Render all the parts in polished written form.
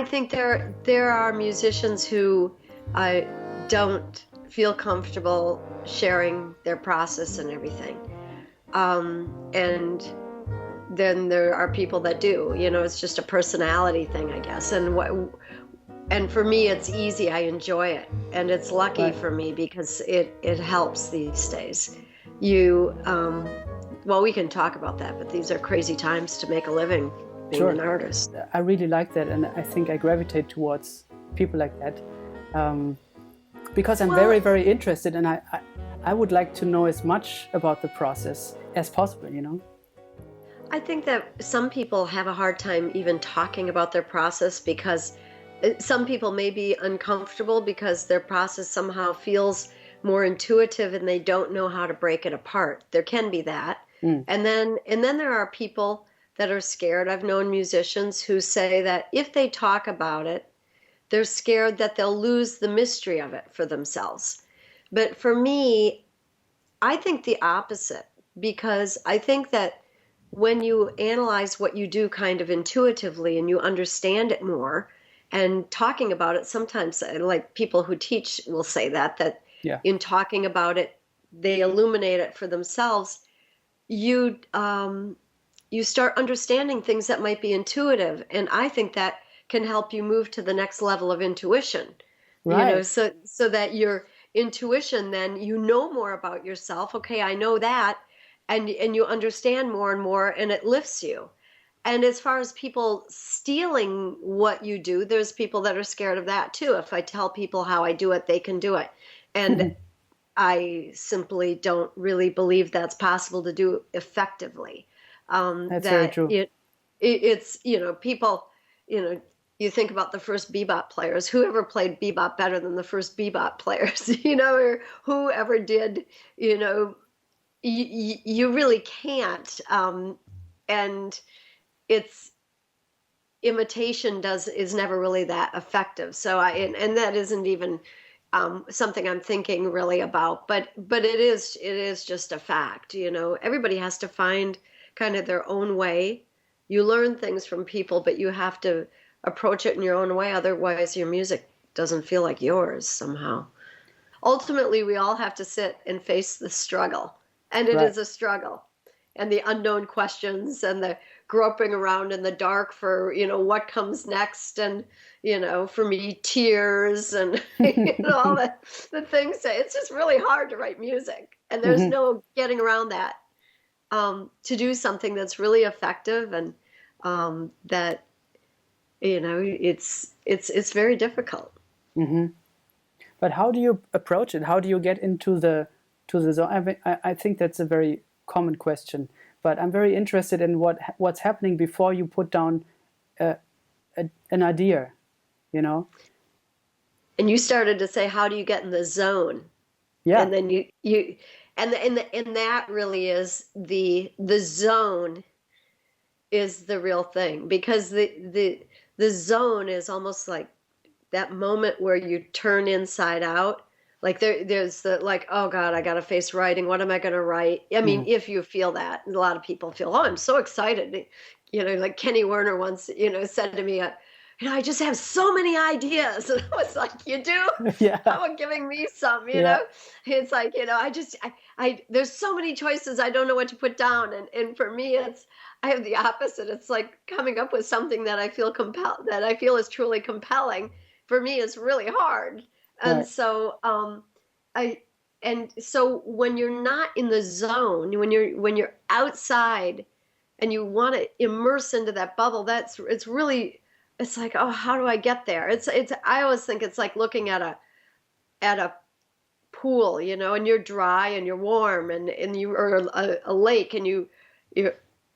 I think there are musicians who don't feel comfortable sharing their process and everything. And then there are people that do. It's just a personality thing, I guess. And for me, it's easy. I enjoy it, and it's lucky Right. for me because it helps these days. You well, we can talk about that, but these are crazy times to make a living being Sure. an artist. I really like that, and I think I gravitate towards people like that because I'm Well, very, very interested, and I would like to know as much about the process as possible, you know? I think that some people have a hard time even talking about their process because some people may be uncomfortable because their process somehow feels more intuitive and they don't know how to break it apart. There can be that. Mm. And then there are people that are scared. I've known musicians who say that if they talk about it, they're scared that they'll lose the mystery of it for themselves. But for me, I think the opposite because I think that when you analyze what you do kind of intuitively and you understand it more and talking about it, sometimes like people who teach will say that Yeah. in talking about it, they illuminate it for themselves. You start understanding things that might be intuitive, and I think that can help you move to the next level of intuition. Right. So that your intuition, then you know more about yourself. Okay, I know that, and you understand more and more, and it lifts you. And as far as people stealing what you do, there's people that are scared of that too. If I tell people how I do it, they can do it. And I simply don't really believe that's possible to do effectively. That's very That true. it's people, you think about the first bebop players. Whoever played bebop better than the first bebop players, or whoever did, you really can't. And it's imitation is never really that effective. So and that isn't even something I'm thinking really about, but it is just a fact. Everybody has to find kind of their own way. You learn things from people, but you have to approach it in your own way. Otherwise, your music doesn't feel like yours somehow. Ultimately, we all have to sit and face the struggle, and it Right. is a struggle, and the unknown questions and the groping around in the dark for what comes next, and for me, tears and all the things that it's just really hard to write music, and there's Hmm. no getting around that. To do something that's really effective and that it's very difficult. Hmm. But how do you approach it? How do you get into the zone? I think that's a very common question. But I'm very interested in what's happening before you put down a, an idea. You know? And you started to say, how do you get in the zone? Yeah. And then you and that really is the zone is the real thing, because the zone is almost like that moment where you turn inside out. Like there's the like, oh God, I gotta face writing. What am I gonna write? I mean, Mm. if you feel that, a lot of people feel, oh, I'm so excited. Like Kenny Werner once, said to me, I just have so many ideas. And I was like, you do? Yeah. How about giving me some, Yeah. It's like, there's so many choices. I don't know what to put down. And for me, I have the opposite. It's like coming up with something that I feel is truly compelling. For me, is really hard. And Right. so, I, and so when you're not in the zone, when you're outside and you want to immerse into that bubble, it's really, it's like, oh, how do I get there? I always think it's like looking at a pool, and you're dry and you're warm, and you or a lake, and you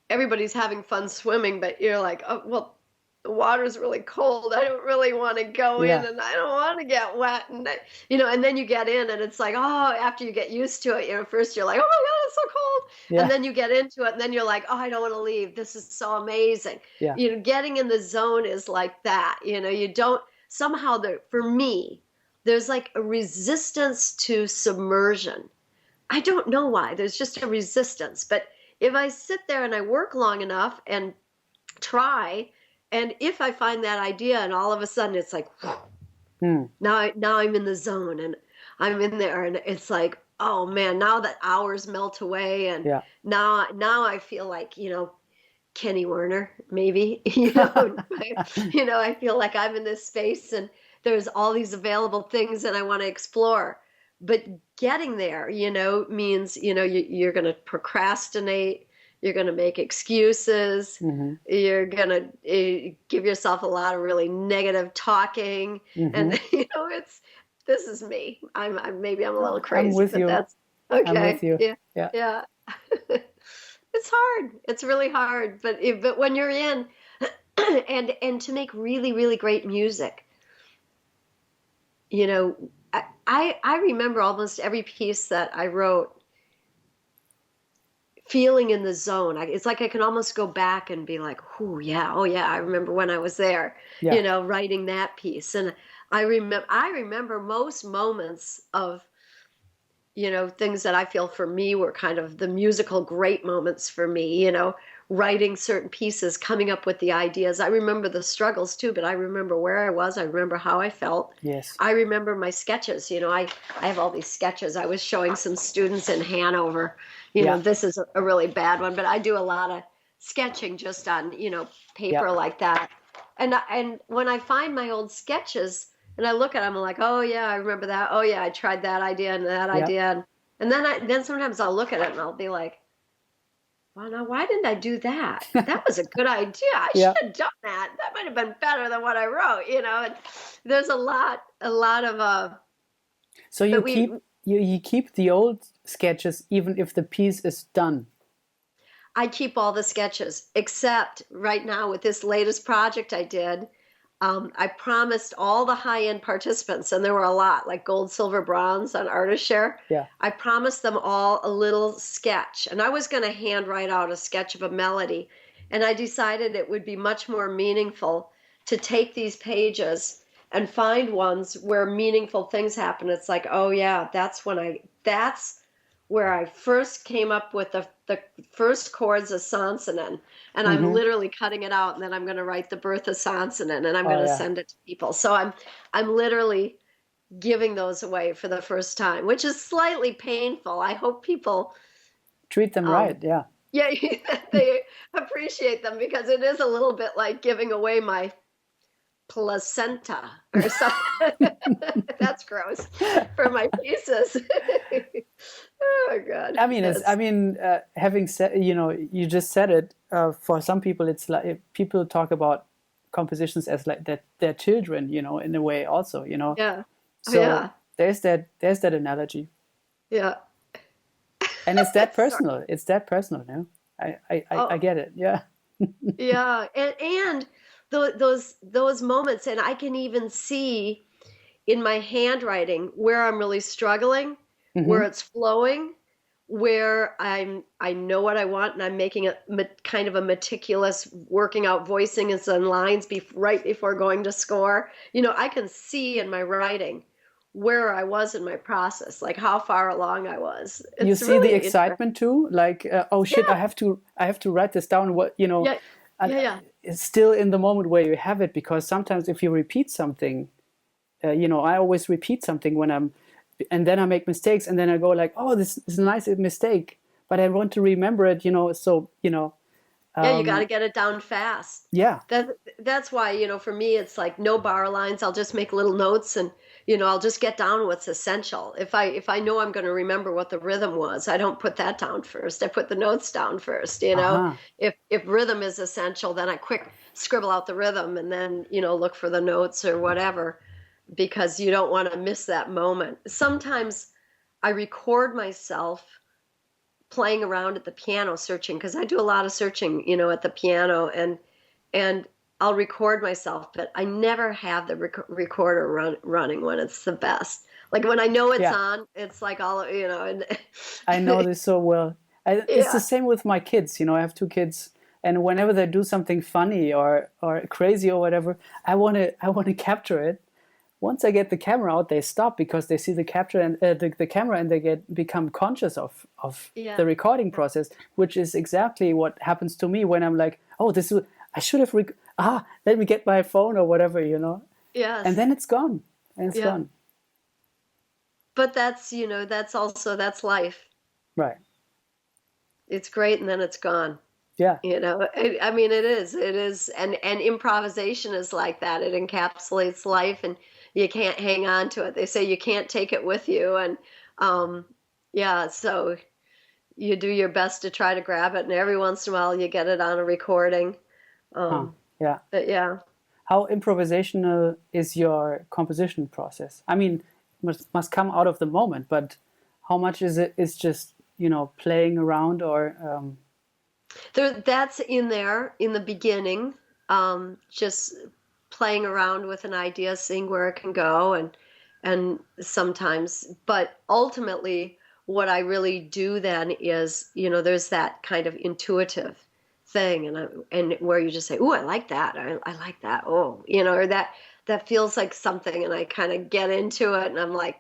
everybody's having fun swimming, but you're like, oh well, the water's really cold. I don't really want to go in, Yeah. and I don't want to get wet, and then you get in, and it's like, oh, after you get used to it, first you're like, oh my God, it's so cold, and Yeah. then you get into it, and then you're like, oh, I don't want to leave. This is so amazing. Yeah. Getting in the zone is like that. You don't somehow there for me. There's like a resistance to submersion. I don't know why. There's just a resistance. But if I sit there and I work long enough and try, And if I find that idea and all of a sudden it's like, Mm. now I'm in the zone and I'm in there and it's like, oh man, now that hours melt away and Yeah. now I feel like, Kenny Werner, maybe, I feel like I'm in this space and there's all these available things and I want to explore. But getting there, means, you're going to procrastinate, you're going to make excuses, Mm-hmm. you're going to give yourself a lot of really negative talking. Mm-hmm. And, this is me. Maybe I'm a little I'm crazy, with but you. that's I'm with okay. you. Yeah. Yeah. Yeah. It's hard. It's really hard. But when you're in and to make really, really great music, you know, I remember almost every piece that I wrote feeling in the zone. It's like I can almost go back and be like, oh yeah, I remember when I was there, Yeah. writing that piece. And I remember most moments of things that I feel for me were kind of the musical great moments for me, writing certain pieces, coming up with the ideas. I remember the struggles too, but I remember where I was. I remember how I felt. Yes. I remember my sketches. I have all these sketches. I was showing some students in Hanover. Yeah. This is a really bad one, but I do a lot of sketching just on, paper Yeah. like that. And when I find my old sketches, and I look at them, I'm like, oh yeah, I remember that. Oh yeah, I tried that idea and that Yeah. idea. And then sometimes I'll look at it and I'll be like, well, now why didn't I do that? That was a good idea. I should Yeah. have done that. That might have been better than what I wrote, And there's a lot of So but you keep the old sketches even if the piece is done. I keep all the sketches except right now with this latest project I did. I promised all the high-end participants, and there were a lot, like gold, silver, bronze on Artist Share. Yeah. I promised them all a little sketch, and I was going to hand write out a sketch of a melody. And I decided it would be much more meaningful to take these pages and find ones where meaningful things happen. It's like, oh yeah, that's where I first came up with the first chords of Sansonen. And I'm Mm-hmm. literally cutting it out, and then I'm going to write the birth of Sansonen, and I'm Oh going to yeah. send it to people. So I'm literally giving those away for the first time, which is slightly painful. I hope people, Treat them right. Yeah. yeah, they appreciate them because it is a little bit like giving away my placenta or something. That's gross for my pieces. Oh God. I mean, Yes. having said, you just said it. For some people, it's like people talk about compositions as like that they're children, in a way, also, Yeah. Oh, So yeah. there's that analogy, Yeah. and it's that Sorry. personal. It's that personal. No, I Oh, get it. Yeah. yeah. And those moments, and I can even see in my handwriting where I'm really struggling, where Mm-hmm. it's flowing, where I know what I want, and I'm making kind of a meticulous working out voicings and lines right before going to score. I can see in my writing where I was in my process, like how far along I was. You It's see the really interesting. excitement too, like oh shit, Yeah, I have to write this down. yeah, And yeah, it's still in the moment where you have it, because sometimes if you repeat something, I always repeat something and then I make mistakes, and then I go like, oh, this is a nice mistake, but I want to remember it, so yeah. You got to get it down fast. yeah, That's why, for me, it's like no bar lines. I'll just make little notes and, I'll just get down what's essential. If I know I'm going to remember what the rhythm was, I don't put that down first. I put the notes down first. uh-huh, If rhythm is essential, then I quick scribble out the rhythm and then, look for the notes or whatever, because you don't want to miss that moment. Sometimes I record myself playing around at the piano searching, because I do a lot of searching, at the piano, and I'll record myself, but I never have the recorder running when it's the best. Like when I know it's yeah. on, it's like all, and I know this so well. It's the yeah, same with my kids. I have two kids, and whenever they do something funny or crazy or whatever, I want to capture it. Once I get the camera out, they stop because they see the capture and the camera, and they become conscious of yeah, the recording process, which is exactly what happens to me when I'm like, oh, I should have let me get my phone or whatever, and Yes. then it's gone, and it's Yeah. gone. But that's, that's life. Right. It's great and then it's gone. Yeah. I mean, it is, and improvisation is like that. It encapsulates life, and you can't hang on to it. They say you can't take it with you, and um, yeah, so you do your best to try to grab it, and every once in a while you get it on a recording. Huh. Um, Yeah. but yeah, How improvisational is your composition process? I mean, must come out of the moment, but how much is it is just, playing around or that's in there in the beginning, just playing around with an idea, seeing where it can go, and sometimes, but ultimately, what I really do then is, there's that kind of intuitive thing, and where you just say, "Ooh, I like that. I like that. Oh, or that feels like something," and I kind of get into it, and I'm like,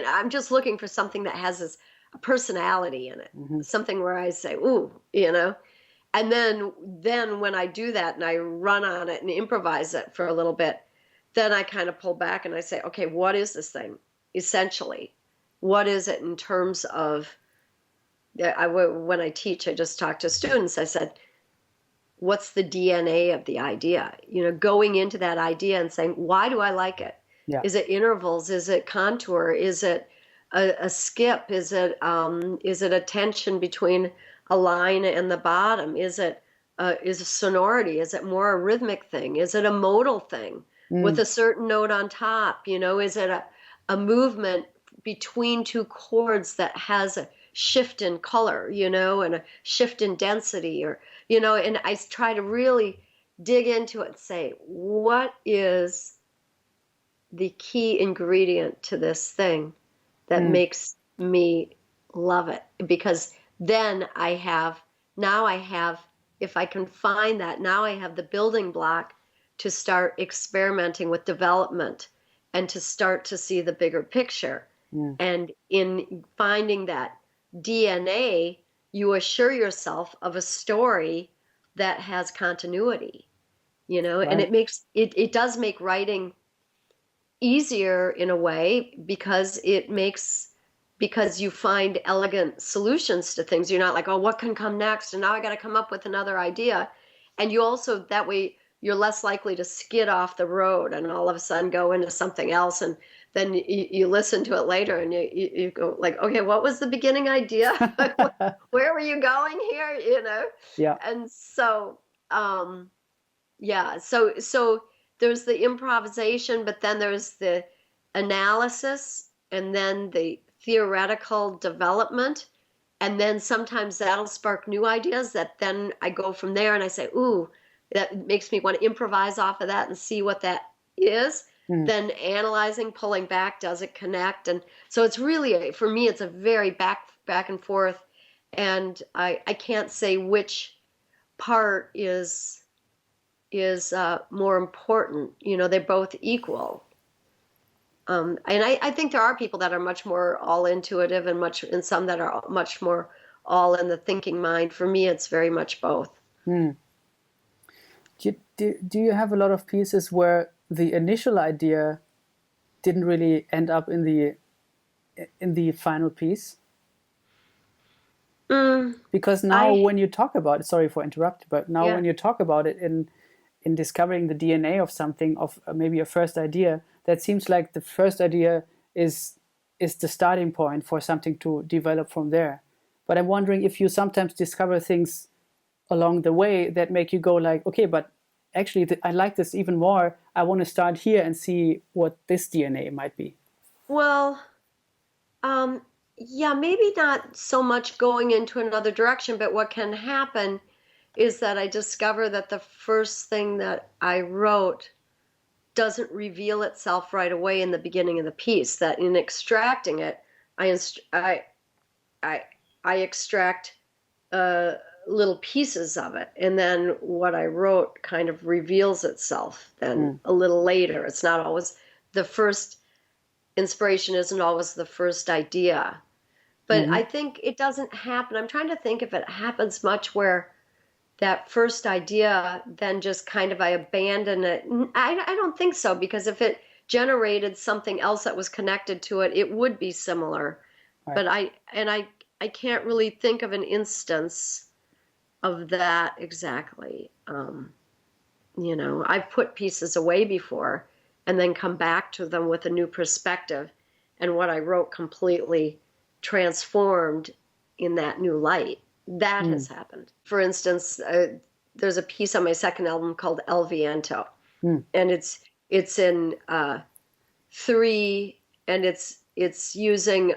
I'm just looking for something that has this personality in it, Mhm. something where I say, "Ooh," and then when I do that and I run on it and improvise it for a little bit, then I kind of pull back and I say, okay, what is this thing essentially? What is it in terms of, when I teach, I just talk to students. I said, what's the DNA of the idea? Going into that idea and saying, why do I like it? Yeah. Is it intervals? Is it contour? Is it a skip? Is it a tension between a line and the bottom? Is it sonority? Is it more a rhythmic thing? Is it a modal thing with Mm. a certain note on top? Is it a movement between two chords that has a shift in color, and a shift in density, and I try to really dig into it and say, what is the key ingredient to this thing that Mm. makes me love it? Because then now I have, if I can find that, now I have the building block to start experimenting with development and to start to see the bigger picture. Mm. And in finding that DNA, you assure yourself of a story that has continuity, and Right. it does make writing easier in a way, because you find elegant solutions to things. You're not like, oh, what can come next, and now I got to come up with another idea. And you also, that way, you're less likely to skid off the road and all of a sudden go into something else, and then you listen to it later and you go like, okay, what was the beginning idea? Where were you going here, Yeah. and so yeah, so there's the improvisation, but then there's the analysis, and then the theoretical development, and then sometimes that'll spark new ideas that then I go from there and I say, ooh, that makes me want to improvise off of that and see what that is. Mm. Then analyzing, pulling back, does it connect? And so it's really, for me, it's a very back and forth, and I can't say which part is more important. They're both equal. And I think there are people that are much more all intuitive and some that are much more all in the thinking mind. For me, it's very much both. Mm. Do you have a lot of pieces where the initial idea didn't really end up in the final piece? Mm, Because now I when you talk about it, sorry for interrupting, but now yeah. when you talk about it in discovering the DNA of something, of maybe a first idea, that seems like the first idea is the starting point for something to develop from there. But I'm wondering if you sometimes discover things along the way that make you go like, okay, but actually I like this even more. I want to start here and see what this DNA might be. Well, um, yeah, maybe not so much going into another direction, but what can happen is that I discover that the first thing that I wrote doesn't reveal itself right away in the beginning of the piece. That in extracting it, I I I extract uh, little pieces of it, and then what I wrote kind of reveals itself then Mm. a little later. It's not always the first inspiration, isn't always the first idea. But Mm-hmm. I think it doesn't happen. I'm trying to think if it happens much where that first idea, then just kind of I abandoned it. I don't think so, because if it generated something else that was connected to it, it would be similar. Right. But I can't really think of an instance of that exactly. I've put pieces away before and then come back to them with a new perspective, and what I wrote completely transformed in that new light. That has happened. For instance, there's a piece on my second album called El Viento, and it's in 3, and it's using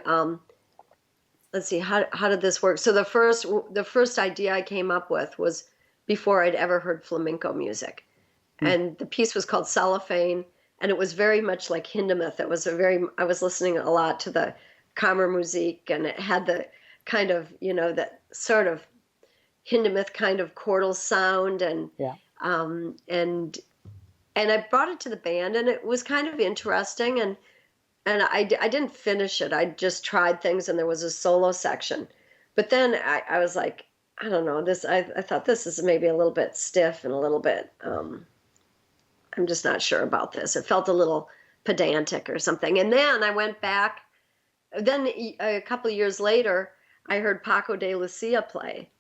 let's see, how did this work? So the first idea I came up with was before I'd ever heard flamenco music, and the piece was called Cellophane, and it was very much like Hindemith. I was listening a lot to the Kammermusik, and it had the kind of, that sort of Hindemith kind of chordal sound, and I brought it to the band, and it was kind of interesting, and I didn't finish it. I just tried things, and there was a solo section, but then I was like, I don't know, I thought this is maybe a little bit stiff and a little bit I'm just not sure about this. It felt a little pedantic or something. And then I went back. Then a couple of years later, I heard Paco de Lucia play,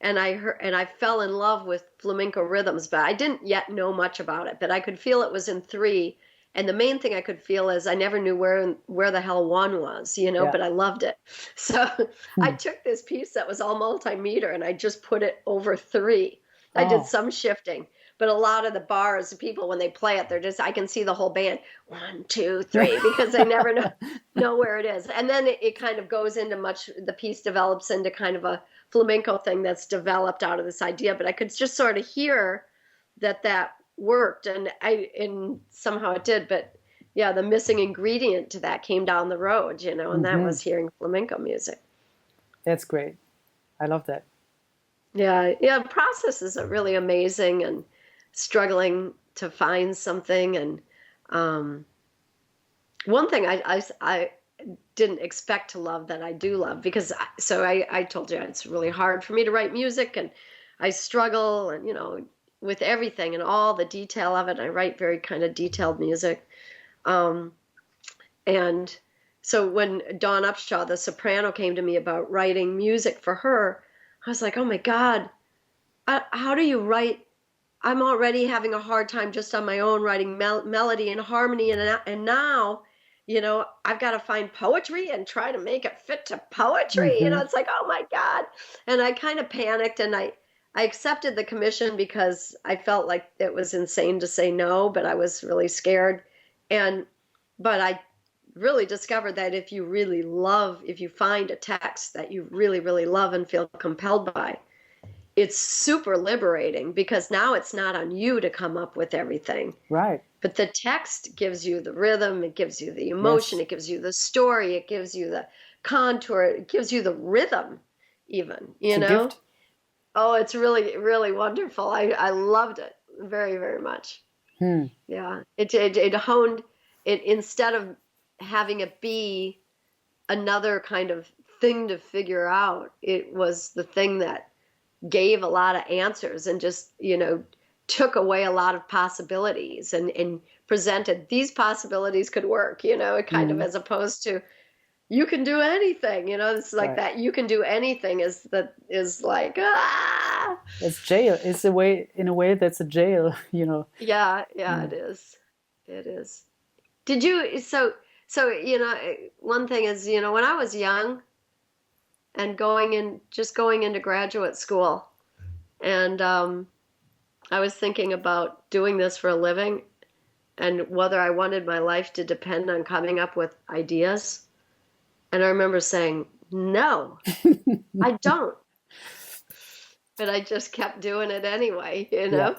and I fell in love with flamenco rhythms, but I didn't yet know much about it. But I could feel it was in 3, and the main thing I could feel is I never knew where the hell 1 was, but I loved it. So I took this piece that was all multimeter, and I just put it over 3. I did some shifting. But a lot of the bars, the people, when they play it, I can see the whole band, 1, 2, 3, because they never know where it is. And then it kind of goes into the piece develops into kind of a flamenco thing that's developed out of this idea. But I could just sort of hear that worked, and somehow it did. But yeah, the missing ingredient to that came down the road, and that was hearing flamenco music. That's great. I love that. Yeah, processes are really amazing, and struggling to find something. And one thing I didn't expect to love that I do love, because I told you it's really hard for me to write music, and I struggle, and with everything and all the detail of it. I write very kind of detailed music, and so when Dawn Upshaw, the soprano, came to me about writing music for her, I was like, oh my God, how do you write? I'm already having a hard time just on my own writing melody and harmony, and now, I've got to find poetry and try to make it fit to poetry. It's like, oh my God. And I kind of panicked, and I accepted the commission because I felt like it was insane to say no, but I was really scared. But I really discovered that if you find a text that you really, really love and feel compelled by, it's super liberating, because now it's not on you to come up with everything. Right. But the text gives you the rhythm, it gives you the emotion, It gives you the story, it gives you the contour, it gives you the rhythm even, It's a gift. Oh, it's really, really wonderful. I loved it very, very much. Yeah. It honed it, instead of having it be another kind of thing to figure out, it was the thing that gave a lot of answers, and just, took away a lot of possibilities, and presented these possibilities could work, it kind of, as opposed to you can do anything, it's like Right. that you can do anything is like, It's jail. It's in a way that's a jail, Yeah, it is. Did you, so, one thing is, when I was young and going into graduate school, and I was thinking about doing this for a living, and whether I wanted my life to depend on coming up with ideas. And I remember saying, no, I don't. But I just kept doing it anyway, Yeah.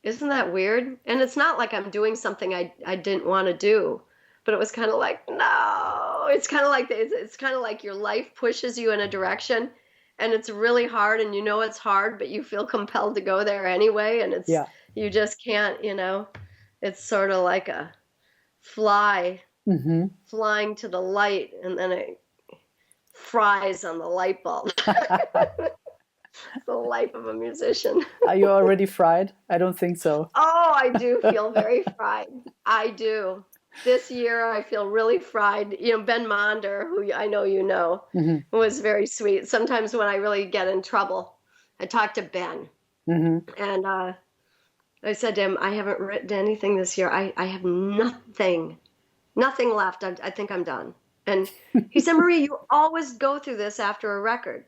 Isn't that weird? And it's not like I'm doing something I didn't want to do, but it was kind of like, no. It's kind of like your life pushes you in a direction, and it's really hard, and it's hard, but you feel compelled to go there anyway, and you just can't, It's sort of like a fly flying to the light, and then it fries on the light bulb. It's the life of a musician. Are you already fried? I don't think so. Oh, I do feel very fried. I do. This year I feel really fried. You know, Ben Monder, who I know you know, Hmm. was very sweet. Sometimes when I really get in trouble, I talk to Ben. Hmm. And I said to him, I haven't written anything this year. I have nothing left. I think I'm done. And he said, Marie, you always go through this after a record,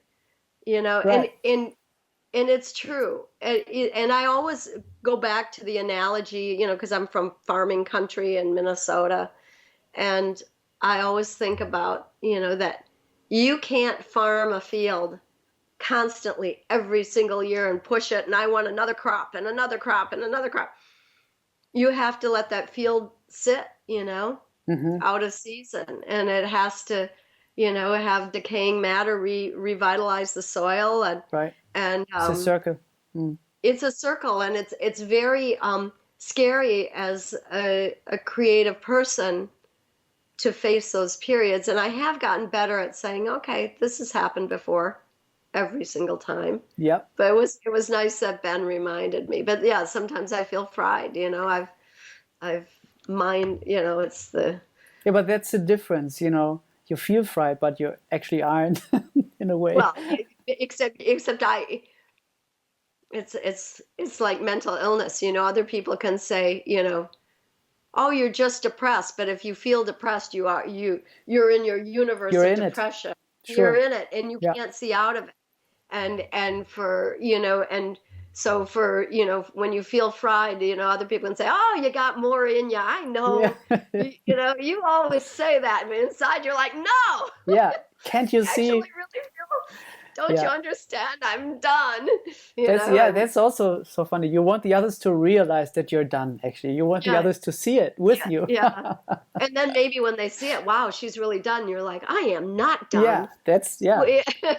you know, Right. and it's true. And I always go back to the analogy, you know, because I'm from farming country in Minnesota. And I always think about, you know, that you can't farm a field constantly every single year and push it. And I want another crop and another crop and another crop. You have to let that field sit, you know, Hmm. out of season. And it has to, you know, have decaying matter revitalize the soil. Right. And It's a circle. Mm. it's a circle, and it's very scary as a creative person to face those periods. And I have gotten better at saying, okay, this has happened before every single time. Yep. But it was nice that Ben reminded me. But yeah, sometimes I feel fried, you know. I've mind, you know, it's the Yeah, but that's the difference, you know. You feel fried, but you actually aren't in a way. well, except I it's like mental illness, you know. Other people can say, you know, oh, you're just depressed, but if you feel depressed, you're in your universe You're of in it. depression. You're Sure. in it and you Yeah. can't see out of it. And for, you know, and so for, you know, when you feel fried, you know, other people can say, oh, you got more in you. I Yeah. know. You know, you always say that, but inside you're like, no. Yeah. Can't you I actually see? really feel, don't you Yeah. understand? I'm done. You know, and That's also so funny. You want the others to realize that you're done, actually. You want the yeah, others to see it with you. yeah. And then maybe when they see it, wow, she's really done. You're like, I am not Yeah, done. yeah.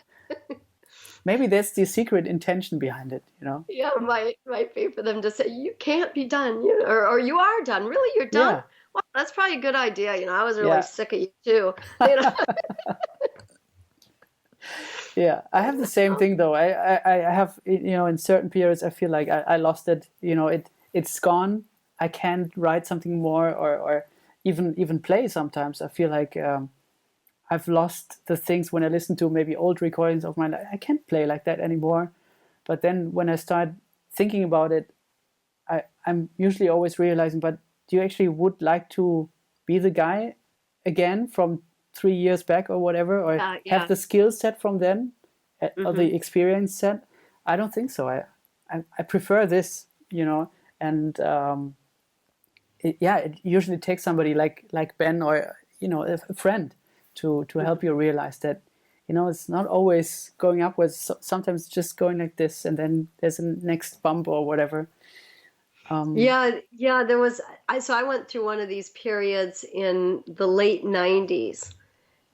Maybe that's the secret intention behind it, you know? Yeah, might be for them to say, you can't be done, you know, or you are done. Really, you're done? Yeah. Well, that's probably a good idea. You know, I was really Yeah. sick of you too. You know, Yeah, I have the same thing though. I have, you know, in certain periods, I feel like I lost it. You know, it's gone. I can't write something more, or even play. Sometimes I feel like I've lost the things when I listen to maybe old recordings of mine. I can't play like that anymore. But then when I start thinking about it, I'm usually always realizing, but do you actually would like to be the guy again from 3 years back or whatever, or have yeah. the skill set from then, or Hmm. the experience set? I don't think so. I prefer this, you know, and it usually takes somebody like Ben, or you know, a friend to help you realize that, you know, it's not always going upwards. Sometimes it's just going like this, and then there's a next bump or whatever. Yeah. So I went through one of these periods in the late '90s,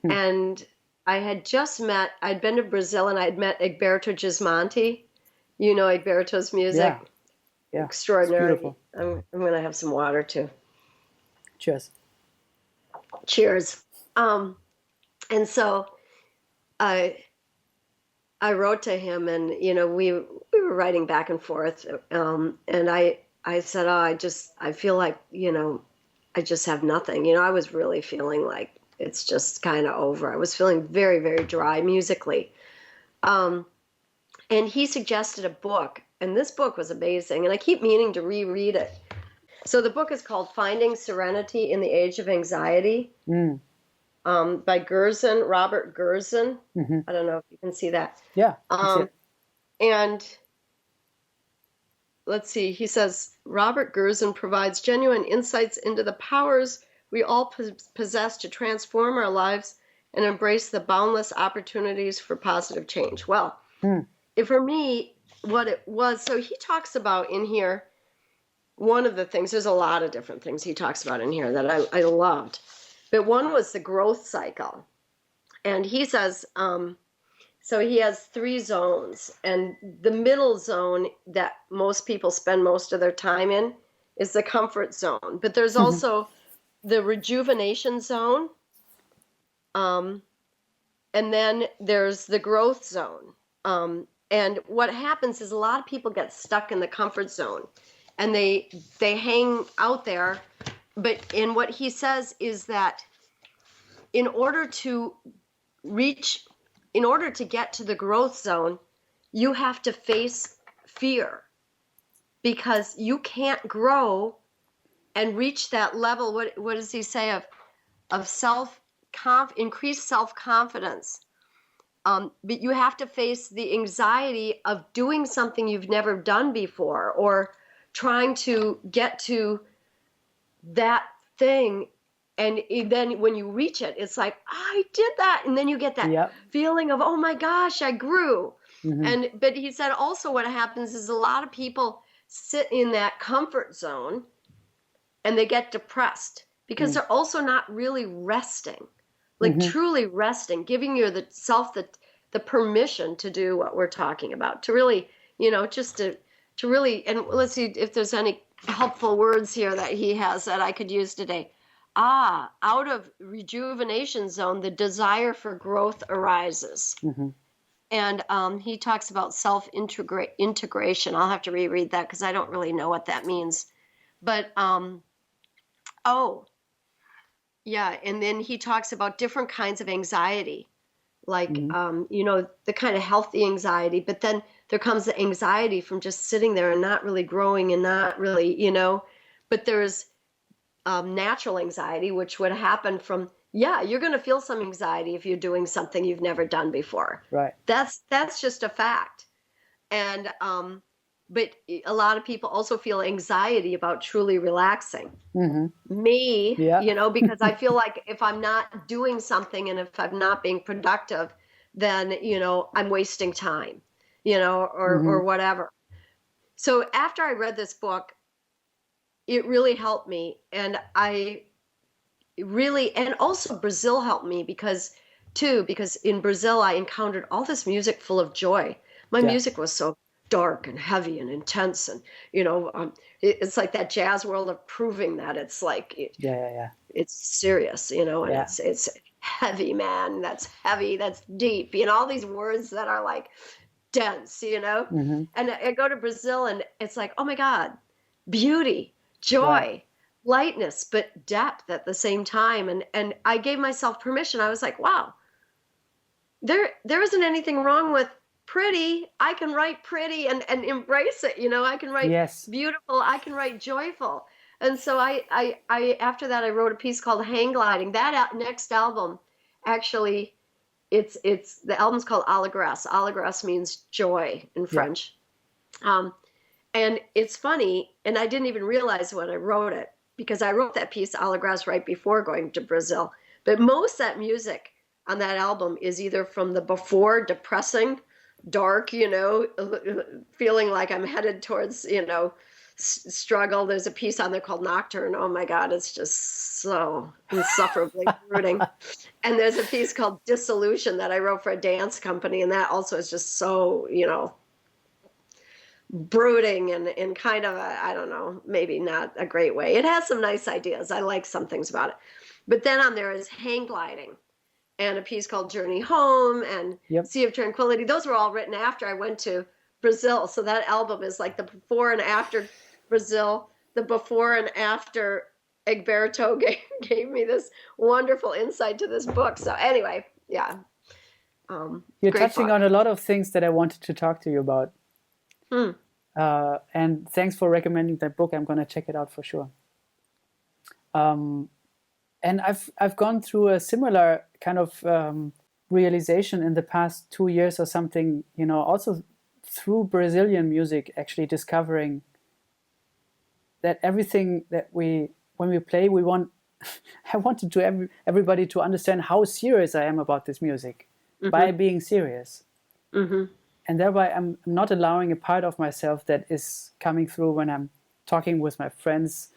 Hmm. and I'd been to Brazil and I'd met Egberto Gismonti. You know Egberto's music, Yeah, yeah, it's extraordinary. beautiful. I'm gonna have some water too. Cheers. Cheers. And so I I wrote to him, and you know, we were writing back and forth, and I said, oh, I feel like, you know, I just have nothing. You know, I was really feeling like it's just kind of over. I was feeling very, very dry musically. Um, and he suggested a book, and this book was amazing, and I keep meaning to reread it. So the book is called Finding Serenity in the Age of Anxiety, Mm. by Robert Gerson. Hmm. I don't know if you can see that. Yeah, I see Um, it. and let's see, he says, Robert Gerson provides genuine insights into the powers we all possess to transform our lives and embrace the boundless opportunities for positive change. Well, Hmm. for me, what it was, so he talks about in here, one of the things, there's a lot of different things he talks about in here that I loved, but one was the growth cycle. And he says, so he has 3 zones, and the middle zone that most people spend most of their time in is the comfort zone. But there's also the rejuvenation zone, and then there's the growth zone. And what happens is a lot of people get stuck in the comfort zone, and they hang out there. But in what he says is that in order to get to the growth zone, you have to face fear, because you can't grow and reach that level. What does he say of increased self-confidence? But you have to face the anxiety of doing something you've never done before, or trying to get to that thing. And then when you reach it, it's like, I did that. And then you get that feeling of, oh my gosh, I grew. But he said also what happens is a lot of people sit in that comfort zone and they get depressed because they're also not really resting, like truly resting, giving yourself the permission to do what we're talking about, to really, just to really, and let's see if there's any helpful words here that he has that I could use today. Out of rejuvenation zone, the desire for growth arises. And he talks about self-integration. I'll have to reread that because I don't really know what that means. But, and then he talks about different kinds of anxiety, like, the kind of healthy anxiety. But then there comes the anxiety from just sitting there and not really growing and not really, but there's natural anxiety, which would happen from, you're going to feel some anxiety if you're doing something you've never done before. Right. That's just a fact. And, but a lot of people also feel anxiety about truly relaxing. Me, because I feel like if I'm not doing something and if I'm not being productive, then, I'm wasting time, or whatever. So after I read this book, it really helped me. And and also Brazil helped me because in Brazil, I encountered all this music full of joy. My music was so dark and heavy and intense. And, it's like that jazz world of proving that it's like, it's serious, and it's heavy, man. That's heavy. That's deep, all these words that are like dense, and I go to Brazil and it's like, oh my God, beauty, joy, lightness, but depth at the same time. And I gave myself permission. I was like, wow, there isn't anything wrong with pretty. I can write pretty and embrace it. I can write beautiful. I can write joyful. And so I after that, I wrote a piece called Hang Gliding. That next album, actually, it's the album's called Allegresse. Allegresse means joy in French. And it's funny, and I didn't even realize when I wrote it, because I wrote that piece, Allegresse, right before going to Brazil. But most of that music on that album is either from the before, depressing, dark, feeling like I'm headed towards, struggle. There's a piece on there called Nocturne. Oh my God, it's just so insufferably brooding. And there's a piece called Dissolution that I wrote for a dance company, and that also is just so, brooding and kind of I don't know, maybe not a great way. It has some nice ideas. I like some things about it. But then on there is Hang Gliding and a piece called Journey Home and Sea of Tranquility. Those were all written after I went to Brazil. So that album is like the before and after Brazil, the before and after Egberto gave me this wonderful insight to this book. So anyway, you're touching on a lot of things that I wanted to talk to you about. And thanks for recommending that book. I'm going to check it out for sure. And I've gone through a similar kind of realization in the past 2 years or something, also through Brazilian music, actually discovering that everything that when we play, I wanted to everybody to understand how serious I am about this music by being serious. And thereby I'm not allowing a part of myself that is coming through when I'm talking with my friends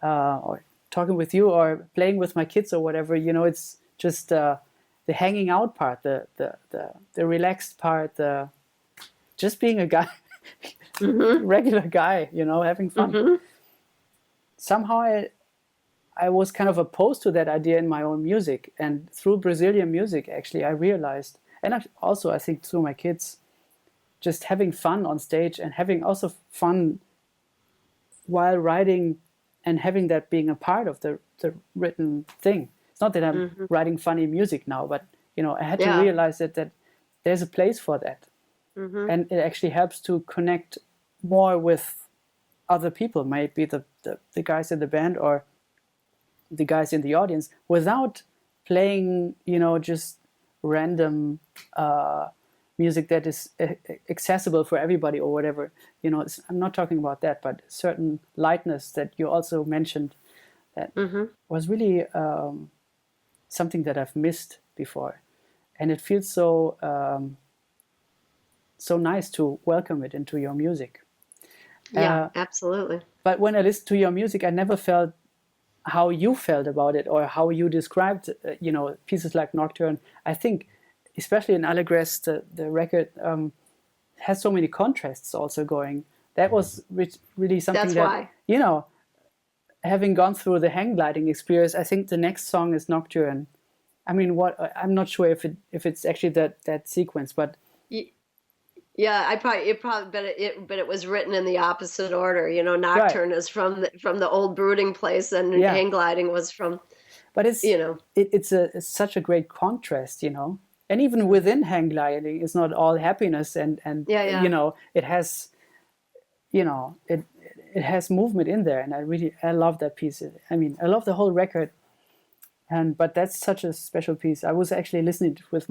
or talking with you or playing with my kids or whatever. It's just the hanging out part, the relaxed part, just being a guy, regular guy, having fun. Somehow I was kind of opposed to that idea in my own music. And through Brazilian music, actually, I realized, and also I think through my kids, just having fun on stage and having also fun while writing and having that being a part of the written thing. It's not that I'm writing funny music now, but I had to realize that there's a place for that. And it actually helps to connect more with other people, maybe the guys in the band or the guys in the audience, without playing, just random music that is accessible for everybody or whatever. I'm not talking about that, but certain lightness that you also mentioned that was really something that I've missed before. And it feels so nice to welcome it into your music. Yeah, absolutely. But when I listened to your music, I never felt how you felt about it or how you described, pieces like Nocturne. I think, especially in Allegresse, the record has so many contrasts also going. That was really something That's that, why. Having gone through the hang gliding experience, I think the next song is Nocturne. I mean, I'm not sure if it's actually that sequence, but Yeah, but it was written in the opposite order. Nocturne is from the old brooding place, and hang gliding was from. But it's such a great contrast, And even within hang gliding, it's not all happiness, and it has, it has movement in there, and I love that piece. I mean, I love the whole record, but that's such a special piece. I was actually listening with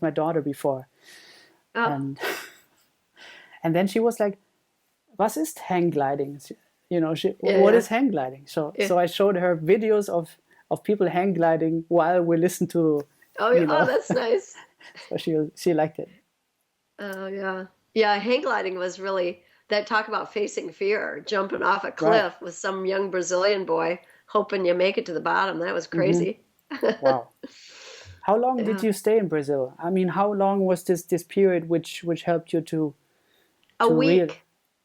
my daughter before. Oh. And then she was like, "Was ist hang gliding?" What is hang gliding? So I showed her videos of people hang gliding while we listened to. Oh, that's nice. So she liked it. Oh yeah. Hang gliding was really that talk about facing fear, jumping off a cliff with some young Brazilian boy, hoping you make it to the bottom. That was crazy. Wow. How long did you stay in Brazil? I mean, how long was this period which helped you to a week?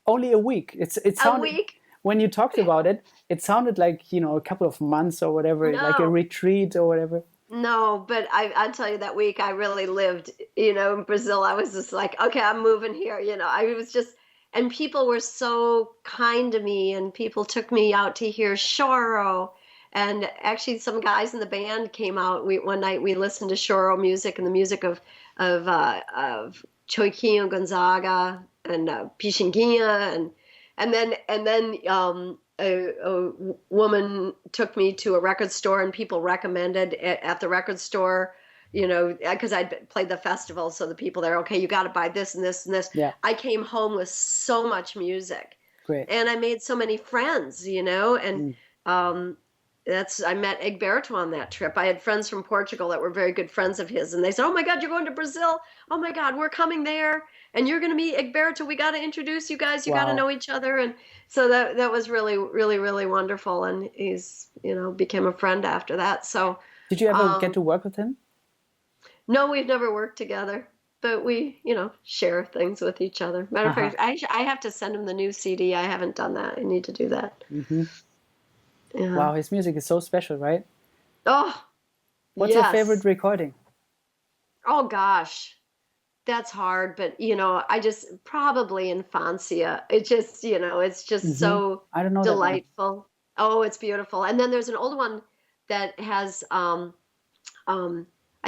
Only a week. It sounded, a week. When you talked about it, it sounded like a couple of months or whatever, like a retreat or whatever. No, but I'll tell you that week I really lived, in Brazil. I was just like, okay, I'm moving here. I was just, and people were so kind to me, and people took me out to hear choro. And actually, some guys in the band came out. One night we listened to choro music and the music of Choiquinho Gonzaga and Pixinguinha, and then a woman took me to a record store, and people recommended at the record store, because I'd played the festival, so the people there, okay, you got to buy this and this and this. Yeah. I came home with so much music. Great. And I made so many friends, and I met Egberto on that trip. I had friends from Portugal that were very good friends of his, and they said, "Oh my God, you're going to Brazil? Oh my God, we're coming there, and you're going to meet Egberto. We got to introduce you guys. You got to know each other." And so that was really, really, really wonderful. And he's became a friend after that. So did you ever get to work with him? No, we've never worked together, but we share things with each other. Matter of fact, I have to send him the new CD. I haven't done that. I need to do that. Mm-hmm. Yeah. Wow, his music is so special, right? Oh, what's your favorite recording? Oh gosh, that's hard, but I just probably Infancia. It just it's just so I don't know delightful. Oh, it's beautiful. And then there's an old one that has I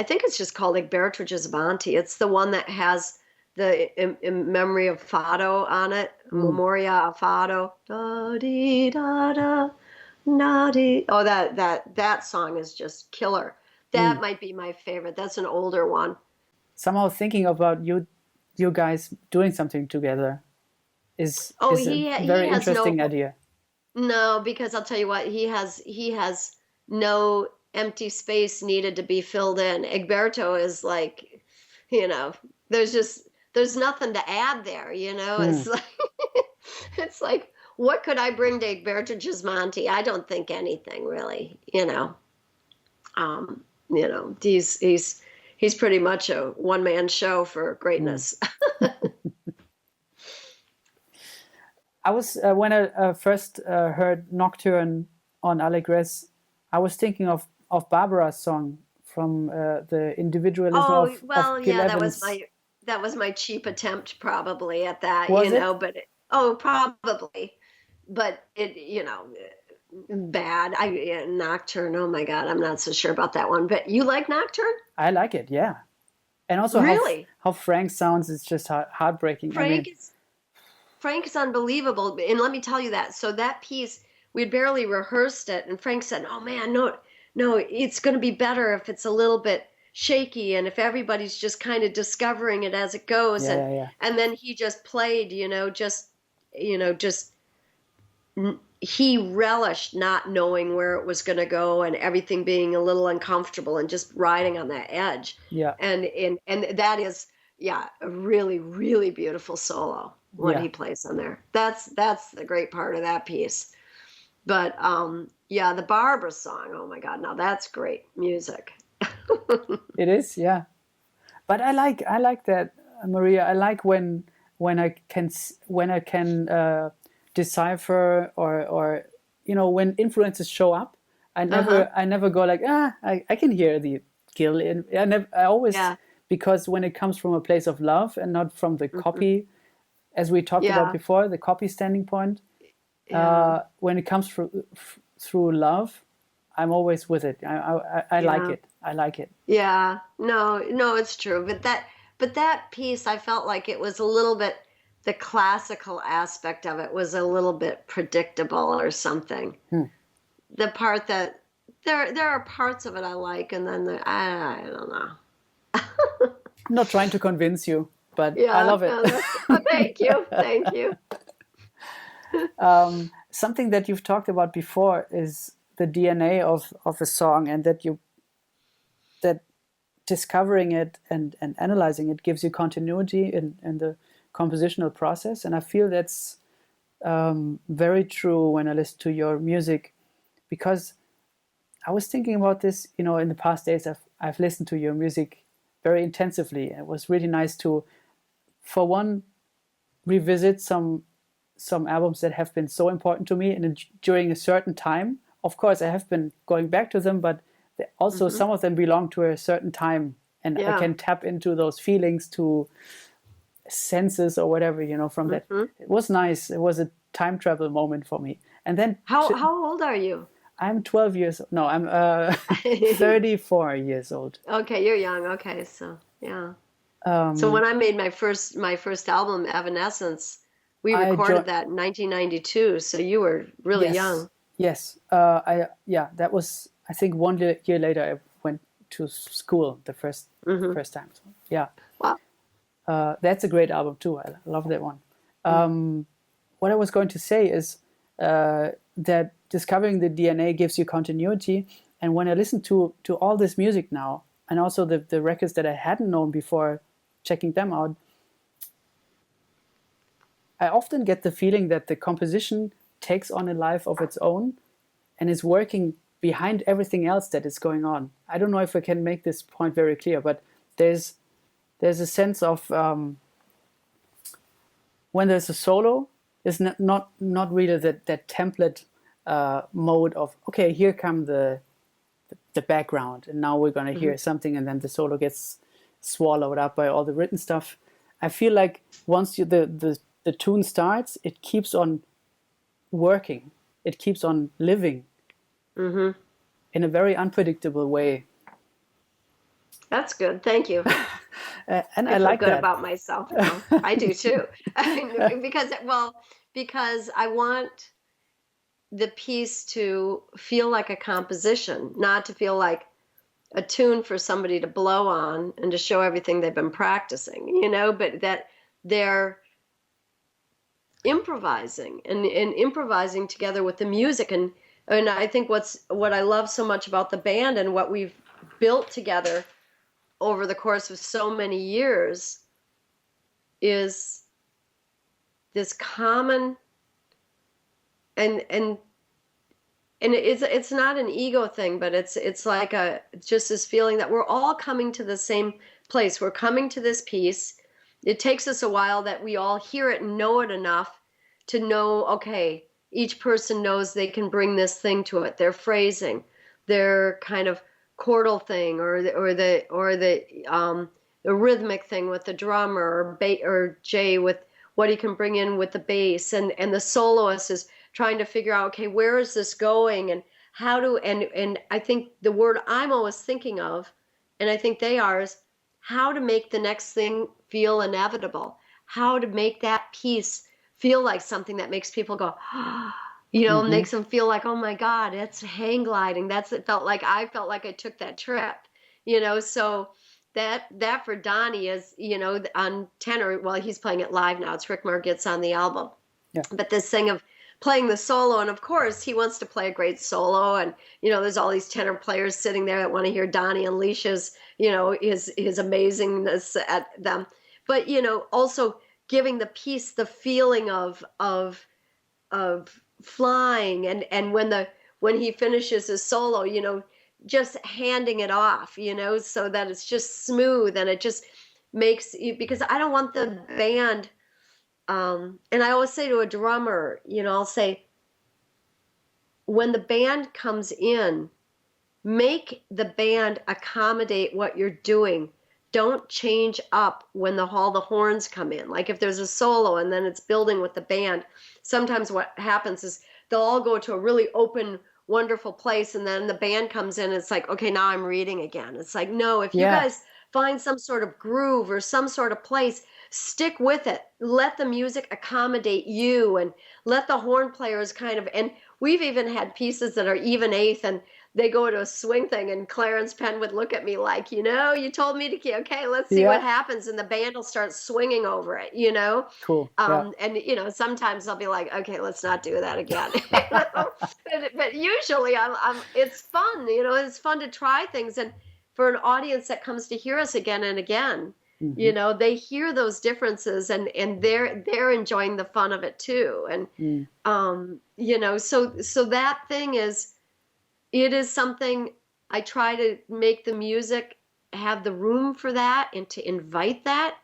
think it's just called Egberto Gismonti. It's the one that has the in memory of Fado on it, Memoria of Fado. Da dee da da. Naughty. Oh, that song is just killer. That might be my favorite. That's an older one. Somehow thinking about you guys doing something together is a very interesting idea. No, because I'll tell you what, he has no empty space needed to be filled in. Egberto is like, there's nothing to add there, It's like it's like, what could I bring to Egberto Gismonti? I don't think anything really, he's pretty much a one-man show for greatness. I was when I first heard Nocturne on Allegresse, I was thinking of Barbara's song from the individualism of Gil Evans. That was that was my cheap attempt probably at that, Was it? but oh, probably. But it, bad. Nocturne. Oh my God, I'm not so sure about that one. But you like Nocturne? I like it, yeah. And also Really? how Frank sounds is just heartbreaking. I Frank mean, is Frank is unbelievable. And let me tell you that. So that piece, we'd barely rehearsed it, and Frank said, "Oh man, no, no, it's going to be better if it's a little bit shaky and if everybody's just kind of discovering it as it goes." yeah, And yeah, yeah. then he just played, just he relished not knowing where it was going to go and everything being a little uncomfortable and just riding on that edge. Yeah, And that is, yeah, a really, really beautiful solo, what yeah. he plays on there. That's the great part of that piece. But yeah, the Barbara song, oh my God, now that's great music. It is, yeah. But I like that, Maria. I like when I can decipher or when influences show up. Uh-huh. I never go like I can hear the Gil in. I always, Yeah. because when it comes from a place of love and not from the Hmm. copy, as we talked about Yeah. before, the copy standing point. Yeah. When it comes through love, I'm always with it. I like Yeah. it. I like it. Yeah, no, no, it's true. But that piece, I felt like it was a little bit, the classical aspect of it was a little bit predictable or something. Hmm. The part that there are parts of it I like, and then I don't know. I'm not trying to convince you, but I Yeah, love it. no, thank you, thank you. Something that you've talked about before is the DNA of a song, and that discovering it and analyzing it gives you continuity in the compositional process. And I feel that's very true when I listen to your music, because I was thinking about this, in the past days. I've listened to your music very intensively. It was really nice to, for one, revisit some albums that have been so important to me and during a certain time. Of course, I have been going back to them, but also Hmm. some of them belong to a certain time, and I Yeah. can tap into those feelings, to senses or whatever, from that. Hmm. It was nice. It was a time travel moment for me. And then How old are you? I'm 12 years. No, I'm 34 years old. Okay, you're young. Okay, so yeah. So Um, when I made my first album, Evanescence, we I recorded jo- that in 1992. So you were really yes, young. yes. That was, I think, one year later. I went to school the Hmm. first time. So, yeah, Wow. that's a great album too. I love that one. What I was going to say is that discovering the DNA gives you continuity. And when I listen to all this music now, and also the records that I hadn't known before checking them out, I often get the feeling that the composition takes on a life of its own and is working behind everything else that is going on. I don't know if I can make this point very clear, but there's a sense of when there's a solo, it's not really that template mode of, okay, here come the background, and now we're gonna Hmm. hear something, and then the solo gets swallowed up by all the written stuff. I feel like once the tune starts, it keeps on working, it keeps on living Hmm. in a very unpredictable way, That's good. Thank you. and I I feel like good that. about myself now. I do too. Because I want the piece to feel like a composition, not to feel like a tune for somebody to blow on and to show everything they've been practicing, but that they're improvising and improvising together with the music. And I think what I love so much about the band and what we've built together over the course of so many years is this common and it's not an ego thing, but it's like it's just this feeling that we're all coming to the same place. We're coming to this piece. It takes us a while that we all hear it and know it enough to know, okay, each person knows they can bring this thing to it. Their phrasing, their kind of chordal thing, or the the rhythmic thing with the drummer, or Jay with what he can bring in with the bass, and the soloist is trying to figure out, okay, where is this going, and how do, and I think the word I'm always thinking of, and I think they are, is how to make the next thing feel inevitable, how to make that piece feel like something that makes people go, Mm-hmm. makes them feel like, oh my God, it's hang gliding. It felt like I took that trip, so that for Donnie is, on tenor, well, he's playing it live now. It's Rick Margitz on the album. Yeah. But this thing of playing the solo, and of course he wants to play a great solo, and there's all these tenor players sitting there that want to hear Donnie unleash his amazingness at them. But also giving the piece the feeling of flying, and when he finishes his solo, just handing it off, so that it's just smooth, and it just makes you, because I don't want the band, and I always say to a drummer, I'll say, when the band comes in, make the band accommodate what you're doing. Don't change up when all the horns come in. Like if there's a solo and then it's building with the band, sometimes what happens is they'll all go to a really open, wonderful place, and then the band comes in and it's like, okay, now I'm reading again. It's like, no, if you Yeah. guys find some sort of groove or some sort of place, stick with it. Let the music accommodate you, and let the horn players and we've even had pieces that are even eighth, and they go to a swing thing, and Clarence Penn would look at me like, you told me to, okay, let's see what Yeah. happens. And the band will start swinging over it, Cool. Yeah. and, sometimes I'll be like, okay, let's not do that again. But usually it's fun, it's fun to try things. And for an audience that comes to hear us again and again, Mm-hmm. they hear those differences, and they're enjoying the fun of it too. And, Mm. so that thing it is something I try to make the music have the room for that and to invite that,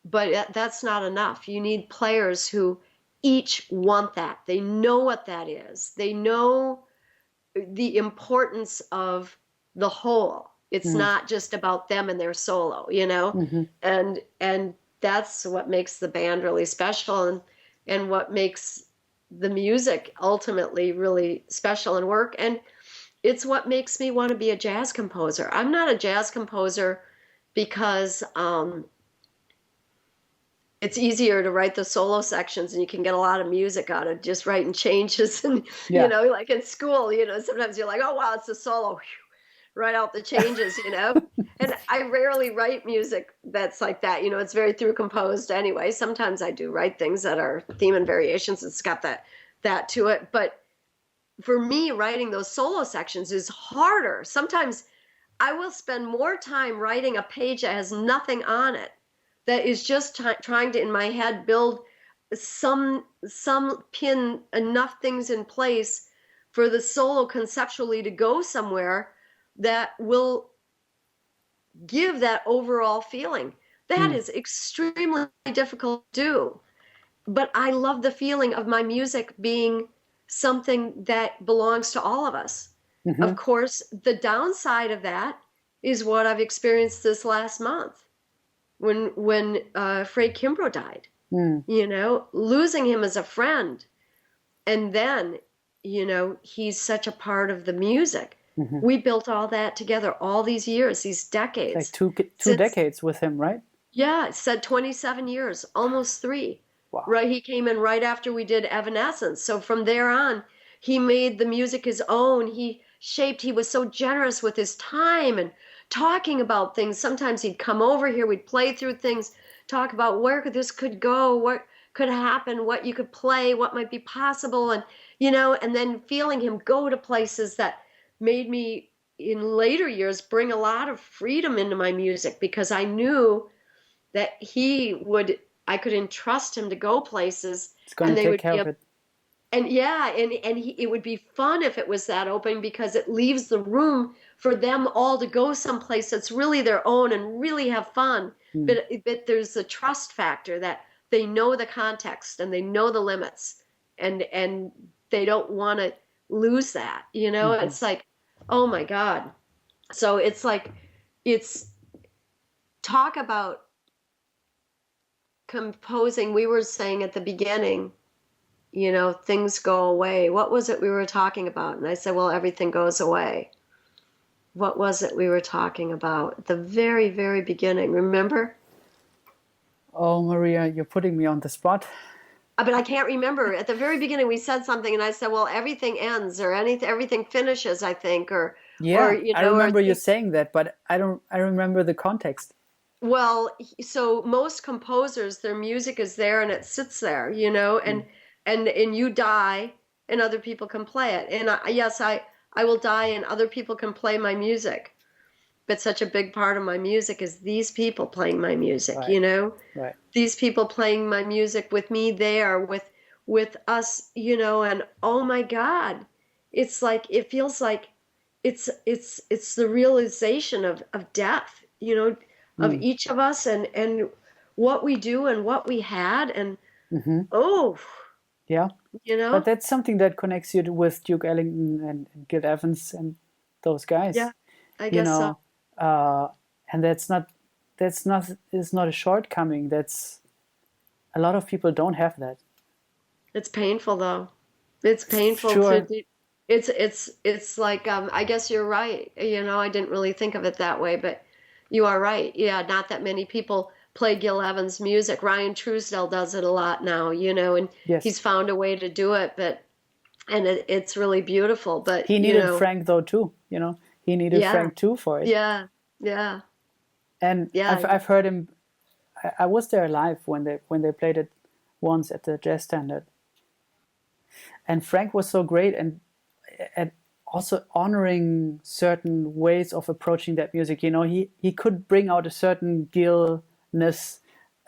but that's not enough. You need players who each want that. They know what that is. They know the importance of the whole. It's Mm. not just about them and their solo, Mm-hmm. and that's what makes the band really special, and what makes the music ultimately really special and work. And it's what makes me want to be a jazz composer. I'm not a jazz composer because it's easier to write the solo sections, and you can get a lot of music out of just writing changes. And, Yeah. like in school, sometimes you're like, oh, wow, it's a solo. Write out the changes, And I rarely write music that's like that. It's very through composed anyway. Sometimes I do write things that are theme and variations. It's got that to it. But for me, writing those solo sections is harder. Sometimes I will spend more time writing a page that has nothing on it, that is just trying to, in my head, build some pin enough things in place for the solo conceptually to go somewhere that will give that overall feeling. That Mm. is extremely difficult to do. But I love the feeling of my music being something that belongs to all of us. Mm-hmm. Of course, the downside of that is what I've experienced this last month when Frank Kimbrough died. Mm. Losing him as a friend, and then he's such a part of the music. Mm-hmm. We built all that together, all these years, these Like decades. two Since, decades with him, right? yeah, it said 27 years, almost 3. Wow. Right, he came in right after we did Evanescence. So from there on, he made the music his own. He was so generous with his time and talking about things. Sometimes he'd come over here, we'd play through things, talk about where this could go, what could happen, what you could play, what might be possible. And, and then feeling him go to places that made me, in later years, bring a lot of freedom into my music, because I knew that I could entrust him to go places, It's going and to they take would care be of it. and yeah, it would be fun if it was that open, because it leaves the room for them all to go someplace that's really their own and really have fun. Mm. But there's a trust factor that they know the context and they know the limits, and they don't want to lose that. Mm-hmm. It's like, oh my God. So it's like, it's talk about composing, we were saying at the beginning, things go away. What was it we were talking about? And I said, well, everything goes away. What was it we were talking about at the very, very beginning? Remember? Oh, Maria, you're putting me on the spot. But I can't remember. At the very beginning, we said something, and I said, well, everything ends, or everything finishes, I think, or Yeah, I or remember you saying that, but I remember the context. well, so most composers, their music is there and it sits there, Mm. and you die and other people can play it. And yes, I will die and other people can play my music. But such a big part of my music is these people playing my music, Right, right. These people playing my music with me there, with us, and oh my God, it's like it feels like it's the realization of death, of Mm. each of us and what we do and what we had and Hmm. oh, Yeah, you but know, that's something that connects you with Duke Ellington and Gil Evans and those yeah, guys, I you guess so. know, uh, and that's not is not a shortcoming. That's a lot of people don't have that. It's painful though. It's painful to Sure. do. It's like I guess you're right. I didn't really think of it that way, but you are right. Yeah, not that many people play Gil Evans music. Ryan Truesdell does it a lot now, and Yes. he's found a way to do it, but and it's really beautiful, but He needed Frank though too, He needed yeah, Frank too for it. yeah, yeah, And yeah, I've heard him. I was there live when they played it once at the Jazz Standard, and Frank was so great and also honoring certain ways of approaching that music. He could bring out a certain Gilness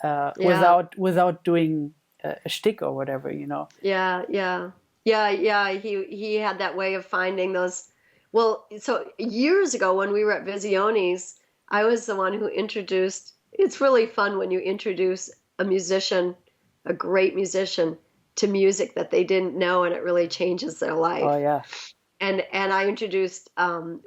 yeah, without doing a shtick or whatever. yeah, yeah, yeah, yeah. He had that way of finding those. Well, so years ago when we were at Visiones, I was the one who introduced. It's really fun when you introduce a musician, a great musician, to music that they didn't know, and it really changes their Oh life. yeah, And I introduced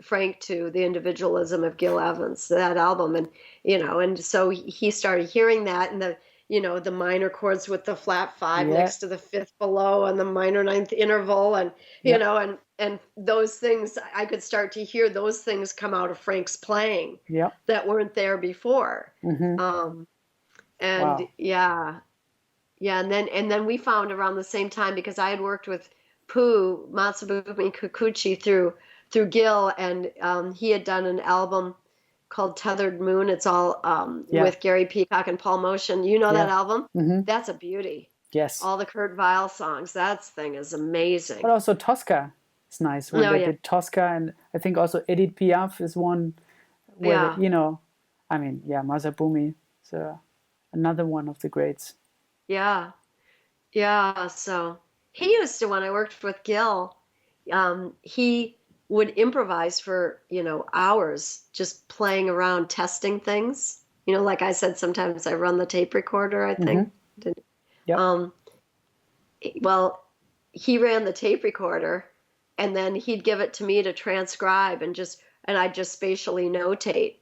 Frank to the individualism of Gil Evans, that album, and so he started hearing that, and the minor chords with the flat five yeah, next to the fifth below, and the minor ninth interval, and yeah, and those things I could start to hear those things come out of Frank's playing yeah. that weren't there before, Hmm. um, and Wow. yeah, yeah, and then we found around the same time because I had worked with Pooh Matsubumi Kikuchi through Gil, and he had done an album called Tethered Moon. It's all Yeah, with Gary Peacock and Paul Motion. You know that yeah. album? Hmm. That's a beauty. Yes. All the Kurt Weill songs. That thing is But amazing. also Tosca is nice when Oh they yeah, did Tosca, and I think also Edith Piaf is one where yeah, I mean, yeah, Masabumi is another one of the greats. yeah, yeah. So he used to when I worked with Gil. He would improvise for, hours just playing around testing things. Like I said, sometimes I run the tape recorder, I think. Hmm. Yep. Um, well, he ran the tape recorder and then he'd give it to me to transcribe and I'd just spatially notate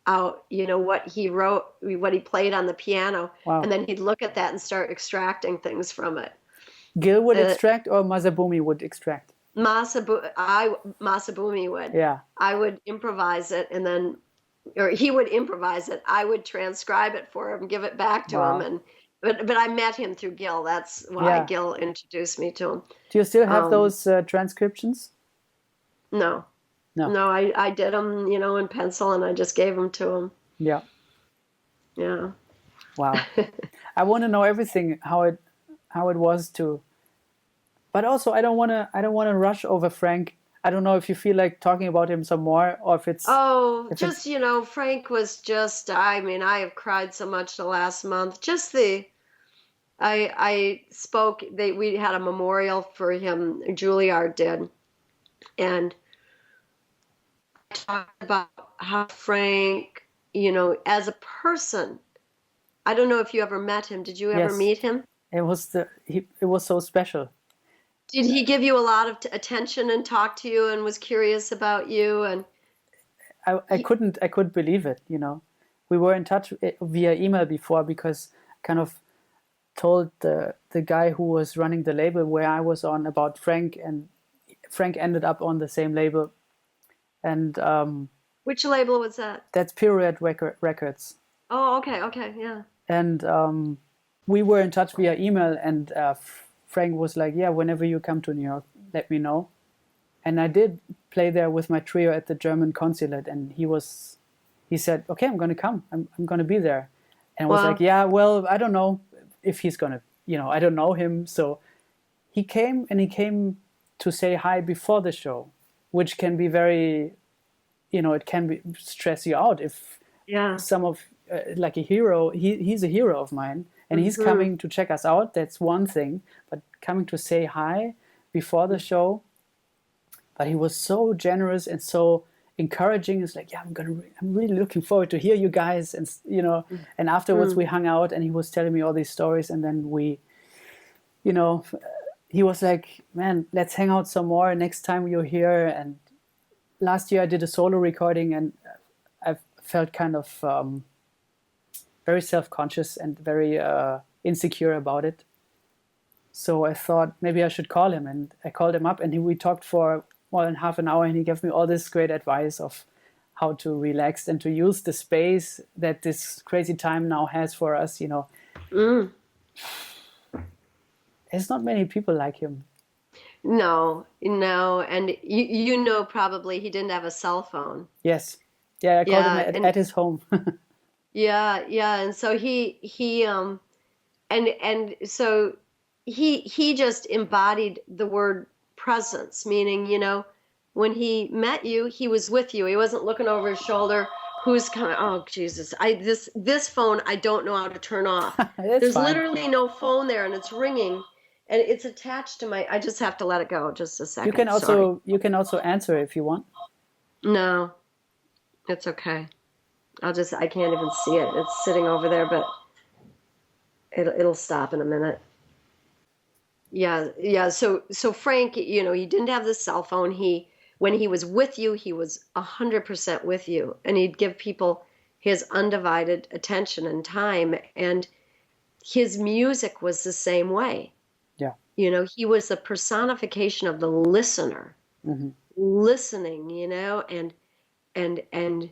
out, what he wrote, what he played on the piano, Wow. and then he'd look at that and start extracting things from it. Gil would Uh, extract or Masabumi would extract? Masabumi would. Yeah. I would improvise it and then, or he would improvise it. I would transcribe it for him, give it back to him, Wow. but I met him through Gil. That's why Yeah. Gil introduced me to him. Do you still have Um, those transcriptions? no, No. no, I did them, in pencil, and I just gave them to him. Yeah. Yeah. Wow. I want to know everything how it was to. But also, I don't want to rush over Frank. I don't know if you feel like talking about him some more, or if it's Oh, if just, it's Frank was just, I mean, I have cried so much the last month. Just I spoke, we had a memorial for him, Juilliard did, and talked about how Frank, as a person, I don't know if you ever met him. Did you ever yes. meet him? It was so special. Did he give you a lot of attention and talk to you and was curious about you? And I he, couldn't believe it. we were in touch via email before, because I kind of told the guy who was running the label where I was on about Frank, and Frank ended up on the same label. And Which label was that? that's Pirouette Records. Oh, okay, yeah. And we were in touch via email, and Frank was like, yeah, whenever you come to New York, let me know. And I did play there with my trio at the German consulate, and he said, okay, I'm going to come. I'm going to be there. And I was Wow. like, yeah, well, I don't know if he's going to, I don't know him. So he came, and he came to say hi before the show, which can be very, it can be stress you out if some of, like a hero, he's a hero of mine, and he's coming to check us out. That's one thing, but coming to say hi before the show. But he was so generous and so encouraging. It's like, yeah, I'm really looking forward to hear you guys, and and afterwards we hung out, and he was telling me all these stories, and then we, he was like, man, let's hang out some more next time you're here. And last year I did a solo recording, and I felt kind of very self-conscious and very insecure about it. So I thought maybe I should call him, and I called him up, and we talked for more than half an hour, and he gave me all this great advice of how to relax and to use the space that this crazy time now has for us. There's not many people like him. No, and you probably he didn't have a cell phone. Yes, yeah, I called him at his home. Yeah, and so and so he just embodied the word presence, meaning, when he met you, he was with you. He wasn't looking over his shoulder. Who's coming? Oh, Jesus. This phone, I don't know how to turn off. There's fine. Literally no phone there, and it's ringing, and it's attached to I just have to let it go. Just a second. You can also answer if you want. No, it's okay. I can't even see it. It's sitting over there, but it'll stop in a minute. Yeah. So Frank, he didn't have the cell phone. When he was with you, he was 100% with you, and he'd give people his undivided attention and time. And his music was the same way. Yeah. He was the personification of the listener, listening, and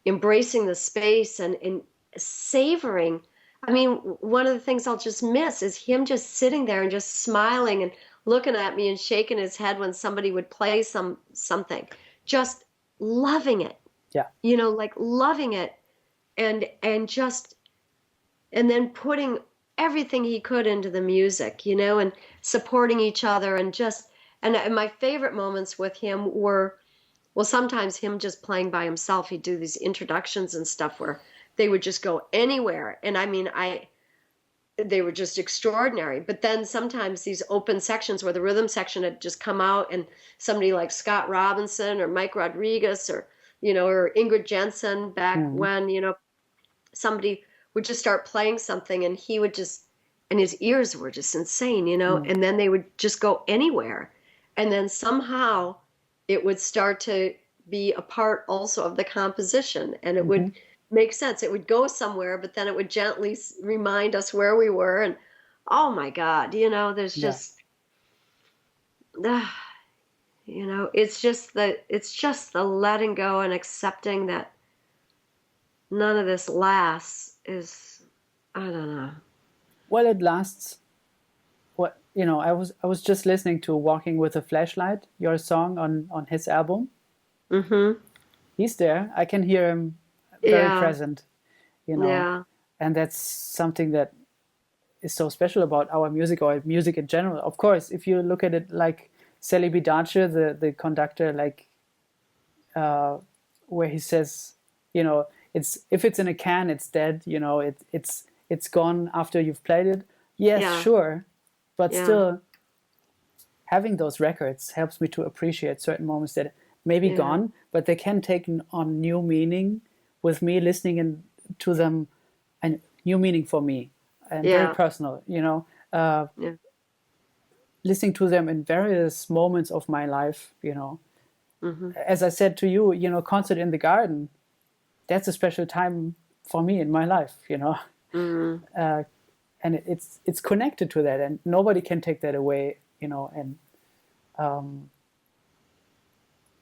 embracing the space and savoring. I mean, one of the things I'll just miss is him just sitting there and just smiling and looking at me and shaking his head when somebody would play something, just loving it. Yeah. Like loving it, and then putting everything he could into the music, and supporting each other, and my favorite moments with him were, well, sometimes him just playing by himself. He'd do these introductions and stuff where they would just go anywhere. And I mean, they were just extraordinary. But then sometimes these open sections where the rhythm section had just come out, and somebody like Scott Robinson or Mike Rodriguez or Ingrid Jensen back when, somebody would just start playing something, and he would just, and his ears were just insane, and then they would just go anywhere. And then somehow it would start to be a part also of the composition, and it would make sense. It would go somewhere, but then it would gently remind us where we were. And oh my God, there's just, it's just the letting go and accepting that none of this lasts is, I don't know. Well, it lasts. What I was just listening to "Walking with a Flashlight," your song on his album. He's there. I can hear him very present, and that's something that is so special about our music, or music in general. Of course, if you look at it like Celibi Dace, the conductor, like where he says, it's, if it's in a can, it's dead. It's gone after you've played it. Yes, sure, but still, having those records helps me to appreciate certain moments that may be gone, but they can take on new meaning with me listening to them, and new meaning for me, and very personal, listening to them in various moments of my life, As I said to you, concert in the garden, that's a special time for me in my life, Mm. and it's connected to that, and nobody can take that away, and um,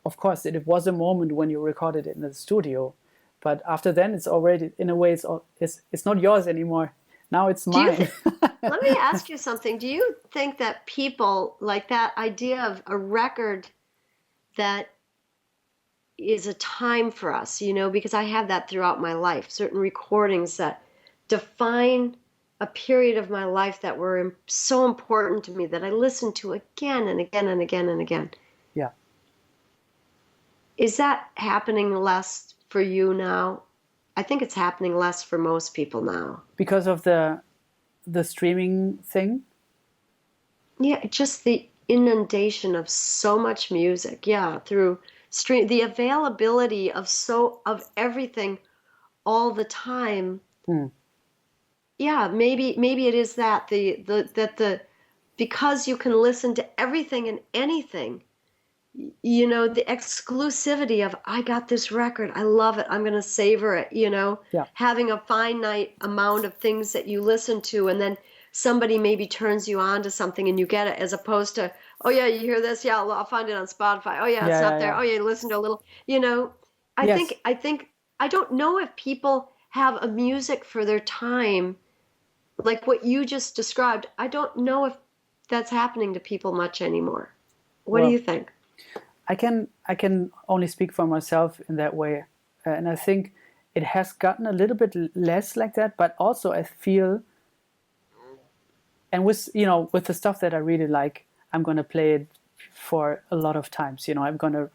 of course it was a moment when you recorded it in the studio, but after then it's already, in a way, it's not yours anymore. Now it's Do you mine. Let me ask you something. Do you think that people like that idea of a record that is a time for us, because I have that throughout my life, certain recordings that define a period of my life that were so important to me that I listened to again and again and again and again. Yeah. Is that happening less for you now? I think it's happening less for most people now. Because of the streaming thing? Yeah, just the inundation of so much music. Yeah, through stream, the availability of everything all the time. Mm. Yeah, maybe it is that the because you can listen to everything and anything, the exclusivity of I got this record, I love it, I'm going to savor it, Yeah. having a finite amount of things that you listen to, and then somebody maybe turns you on to something and you get it, as opposed to, oh yeah, you hear this, yeah, I'll find it on Spotify, oh yeah, it's Yeah, not yeah, there, yeah. oh yeah, you listen to a little, I Yes. think I don't know if people have a music for their time like what you just described. I don't know if that's happening to people much anymore. What do Well, you think? I can only speak for myself in that way, and I think it has gotten a little bit less like that. But also, I feel, and with the stuff that I really like, I'm gonna play it for a lot of times. I'm gonna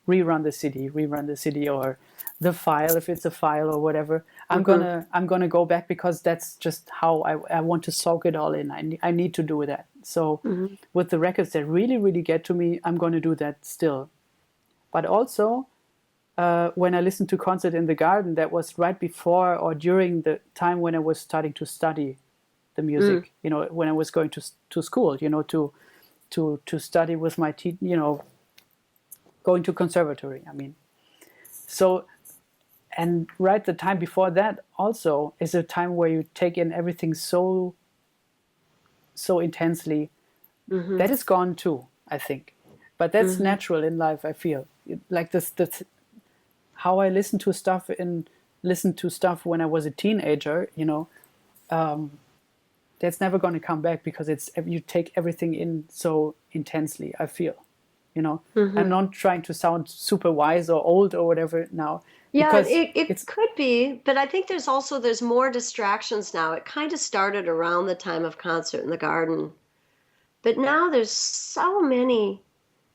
rerun the CD, or the file if it's a file or whatever. I'm gonna go back because that's just how I want to soak it all in. I need to do that. So with the records that really really get to me, I'm gonna do that still. But also when I listened to Concert in the Garden, that was right before or during the time when I was starting to study the music. When I was going to school. To study with my going to conservatory. I mean, so. And right, the time before that also is a time where you take in everything so intensely. That is gone too, I think. But that's natural in life, I feel. Like this how I listened to stuff when I was a teenager, that's never going to come back because you take everything in so intensely, I feel. I'm not trying to sound super wise or old or whatever now. Yeah, Because it could be, but I think there's more distractions now. It kind of started around the time of Concert in the Garden, but now there's so many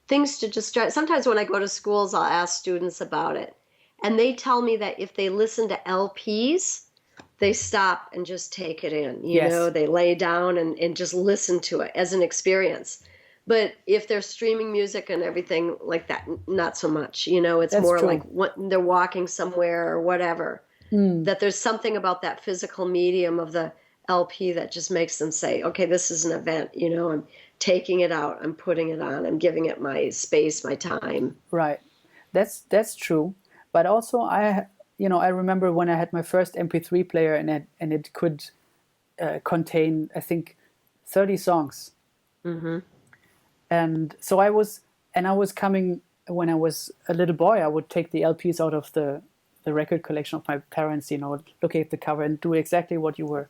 things to distract. Sometimes when I go to schools, I'll ask students about it, and they tell me that if they listen to LPs, they stop and just take it in. yes, They lay down and just listen to it as an experience. But if they're streaming music and everything like that, not so much. It's that's more true. like they're walking somewhere or whatever. That there's something about that physical medium of the LP that just makes them say, okay, this is an event. I'm taking it out, I'm putting it on, I'm giving it my space, my time. Right. That's true. But also I remember when I had my first MP3 player, and it could contain, I think, 30 songs. And so I was coming, when I was a little boy, I would take the LPs out of the record collection of my parents, look at the cover and do exactly what you were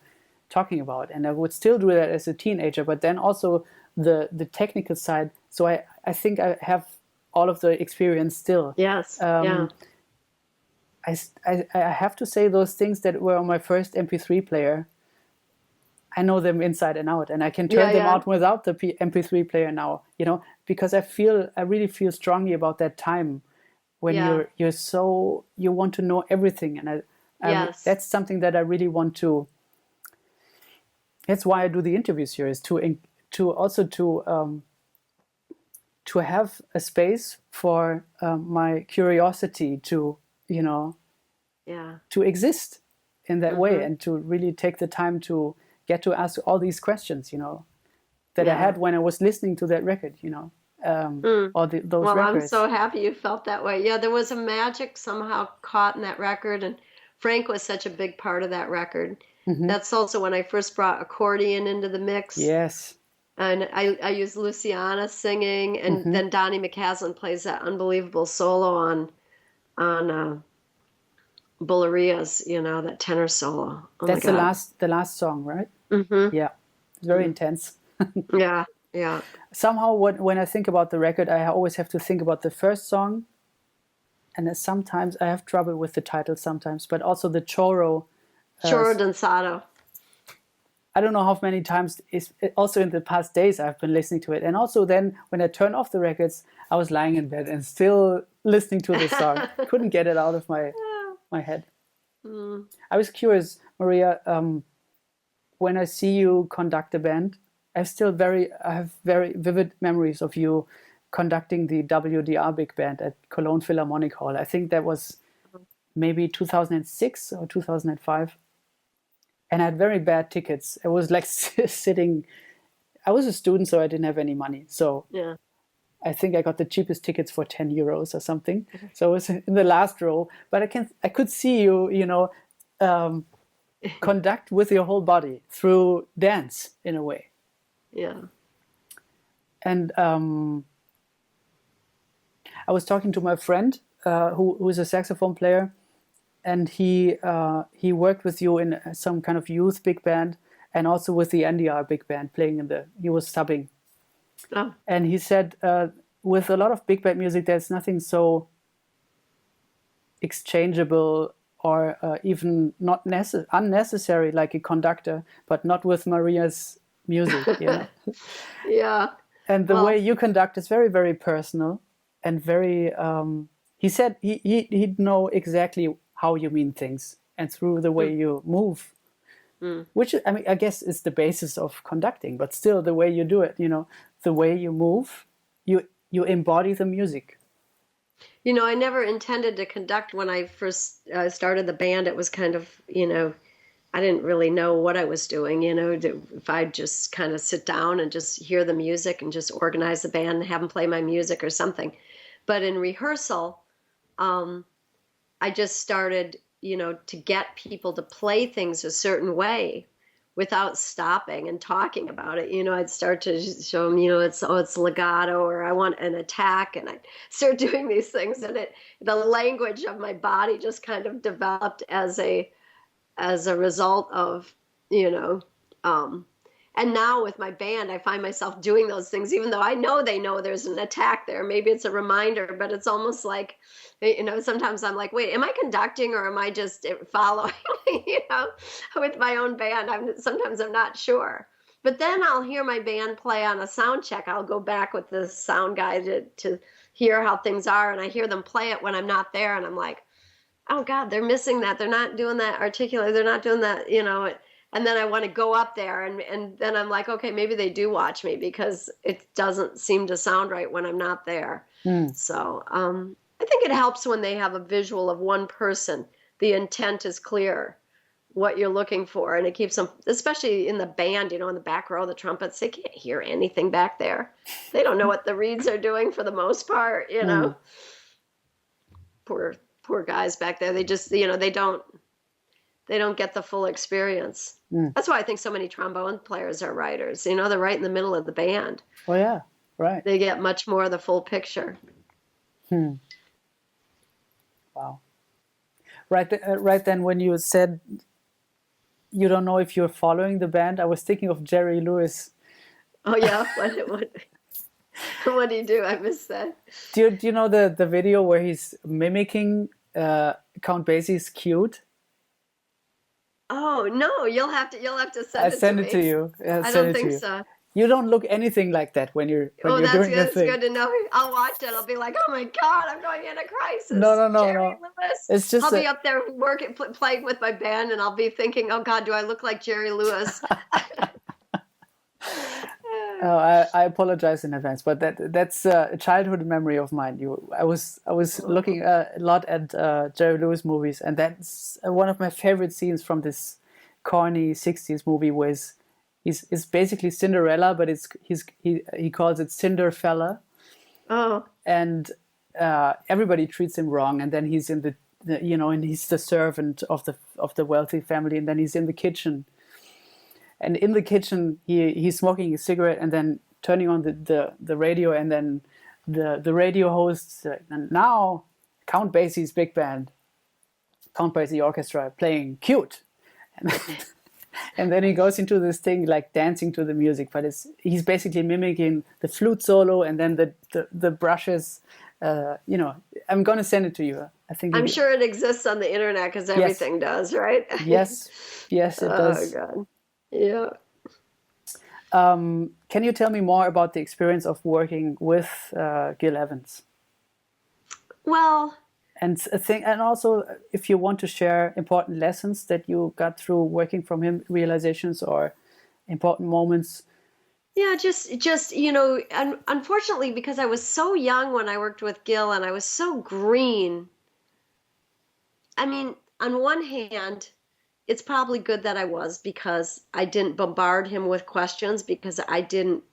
talking about. And I would still do that as a teenager, but then also the technical side. So I think I have all of the experience still. Yes. Yeah. I have to say, those things that were on my first MP3 player, I know them inside and out, and I can turn them out without the MP3 player now, because I really feel strongly about that time when you want to know everything. And Yes. that's something that I really want to, that's why I do the interview series, to also to have a space for my curiosity to, to exist in that way, and to really take the time to get to ask all these questions, that I had when I was listening to that record, or those Well, I'm records. so happy you felt that way. Yeah, there was a magic somehow caught in that record. And Frank was such a big part of that record. Hmm. That's also when I first brought accordion into the mix. Yes. And I used Luciana singing, and Hmm. then Donnie McCaslin plays that unbelievable solo on Bullerias, that tenor solo. Oh my That's God. the last song, right? Hmm. Yeah. It's very intense. Yeah, yeah. Somehow, when I think about the record, I always have to think about the first song, and then sometimes I have trouble with the title sometimes, but also the choro. Uh, Choro Danzado. I don't know how many times, also in the past days, I've been listening to it. And also then when I turned off the records, I was lying in bed and still listening to the song. Couldn't get it out of my head. Mm. I was curious, Maria, when I see you conduct a band, I have very vivid memories of you conducting the WDR big band at Cologne Philharmonic Hall. I think that was maybe 2006 or 2005. And I had very bad tickets. It was like sitting. I was a student, so I didn't have any money. So Yeah. I think I got the cheapest tickets for 10 euros or something. So I was in the last row, but I could see you, um, conduct with your whole body through dance in a way. Yeah. And I was talking to my friend who is a saxophone player, and he worked with you in some kind of youth big band, and also with the NDR big band playing he was subbing. Oh. And he said, with a lot of big band music, there's nothing so exchangeable or even not unnecessary like a conductor, but not with Maria's music. Yeah. And the way Well, you conduct is very, very personal and very. He said he'd know exactly how you mean things, and through the way mm, you move, mm. which I mean, I guess is the basis of conducting. But still, the way you do it, the way you move, you embody the music. I never intended to conduct when I first started the band. It was kind of, I didn't really know what I was doing, if I'd just kind of sit down and just hear the music and just organize the band and have them play my music or something. But in rehearsal, um, I just started, to get people to play things a certain way without stopping and talking about it. I'd start to show them, it's legato, or I want an attack, and I'd start doing these things, and the language of my body just kind of developed as a result of, you know, um, and now with my band, I find myself doing those things, even though I know they know there's an attack there. Maybe it's a reminder, but it's almost like, sometimes I'm like, wait, am I conducting or am I just following, with my own band? Sometimes I'm not sure. But then I'll hear my band play on a sound check. I'll go back with the sound guy to hear how things are. And I hear them play it when I'm not there. And I'm like, oh God, they're missing that. They're not doing that articulate. They're not doing that, and then I want to go up there and then I'm like, okay, maybe they do watch me because it doesn't seem to sound right when I'm not there. Mm. So I think it helps when they have a visual of one person. The intent is clear, what you're looking for, and it keeps them, especially in the band, in the back row, the trumpets, they can't hear anything back there. They don't know what the reeds are doing for the most part. Poor guys back there. They just, they don't get the full experience. Mm. That's why I think so many trombone players are writers. They're right in the middle of the band. Oh yeah, right. They get much more of the full picture. Hmm. Wow. Right then, when you said you don't know if you're following the band, I was thinking of Jerry Lewis. Oh yeah, what do you do? I missed that. Do you know the video where he's mimicking Count Basie's "Cute"? Oh no, you'll have to I send it to send it to me. you. I'll I send don't it to think you. so. You don't look anything like that when you're Oh, doing your that's thing. good to know. I'll watch it. I'll be like, oh my God, I'm going in a No, crisis. no, no, Jerry no. Lewis. It's just I'll be up there working, playing with my band, and I'll be thinking, oh God, do I look like Jerry Lewis? Oh, I apologize in advance, but that's a childhood memory of mine. I was looking a lot at Jerry Lewis movies, and that's one of my favorite scenes from this corny '60s movie. Was is basically Cinderella, but he calls it Cinderfella, Oh, and everybody treats him wrong, and then he's in and he's the servant of the wealthy family, and then he's in the kitchen. And in the kitchen, he's smoking a cigarette and then turning on the radio, and then the radio host, and now Count Basie's big band, Count Basie Orchestra playing Cute. And then he goes into this thing like dancing to the music, but he's basically mimicking the flute solo and then the brushes. I'm going to send it to you. I think I'm sure it exists on the internet because everything does, right? Yes, it does. Oh God, yeah. Can you tell me more about the experience of working with Gil Evans? Well, and also if you want to share important lessons that you got through working from him, realizations or important moments. Yeah, just unfortunately, because I was so young when I worked with Gil and I was so green. I mean, on one hand, it's probably good that I was, because I didn't bombard him with questions, because I didn't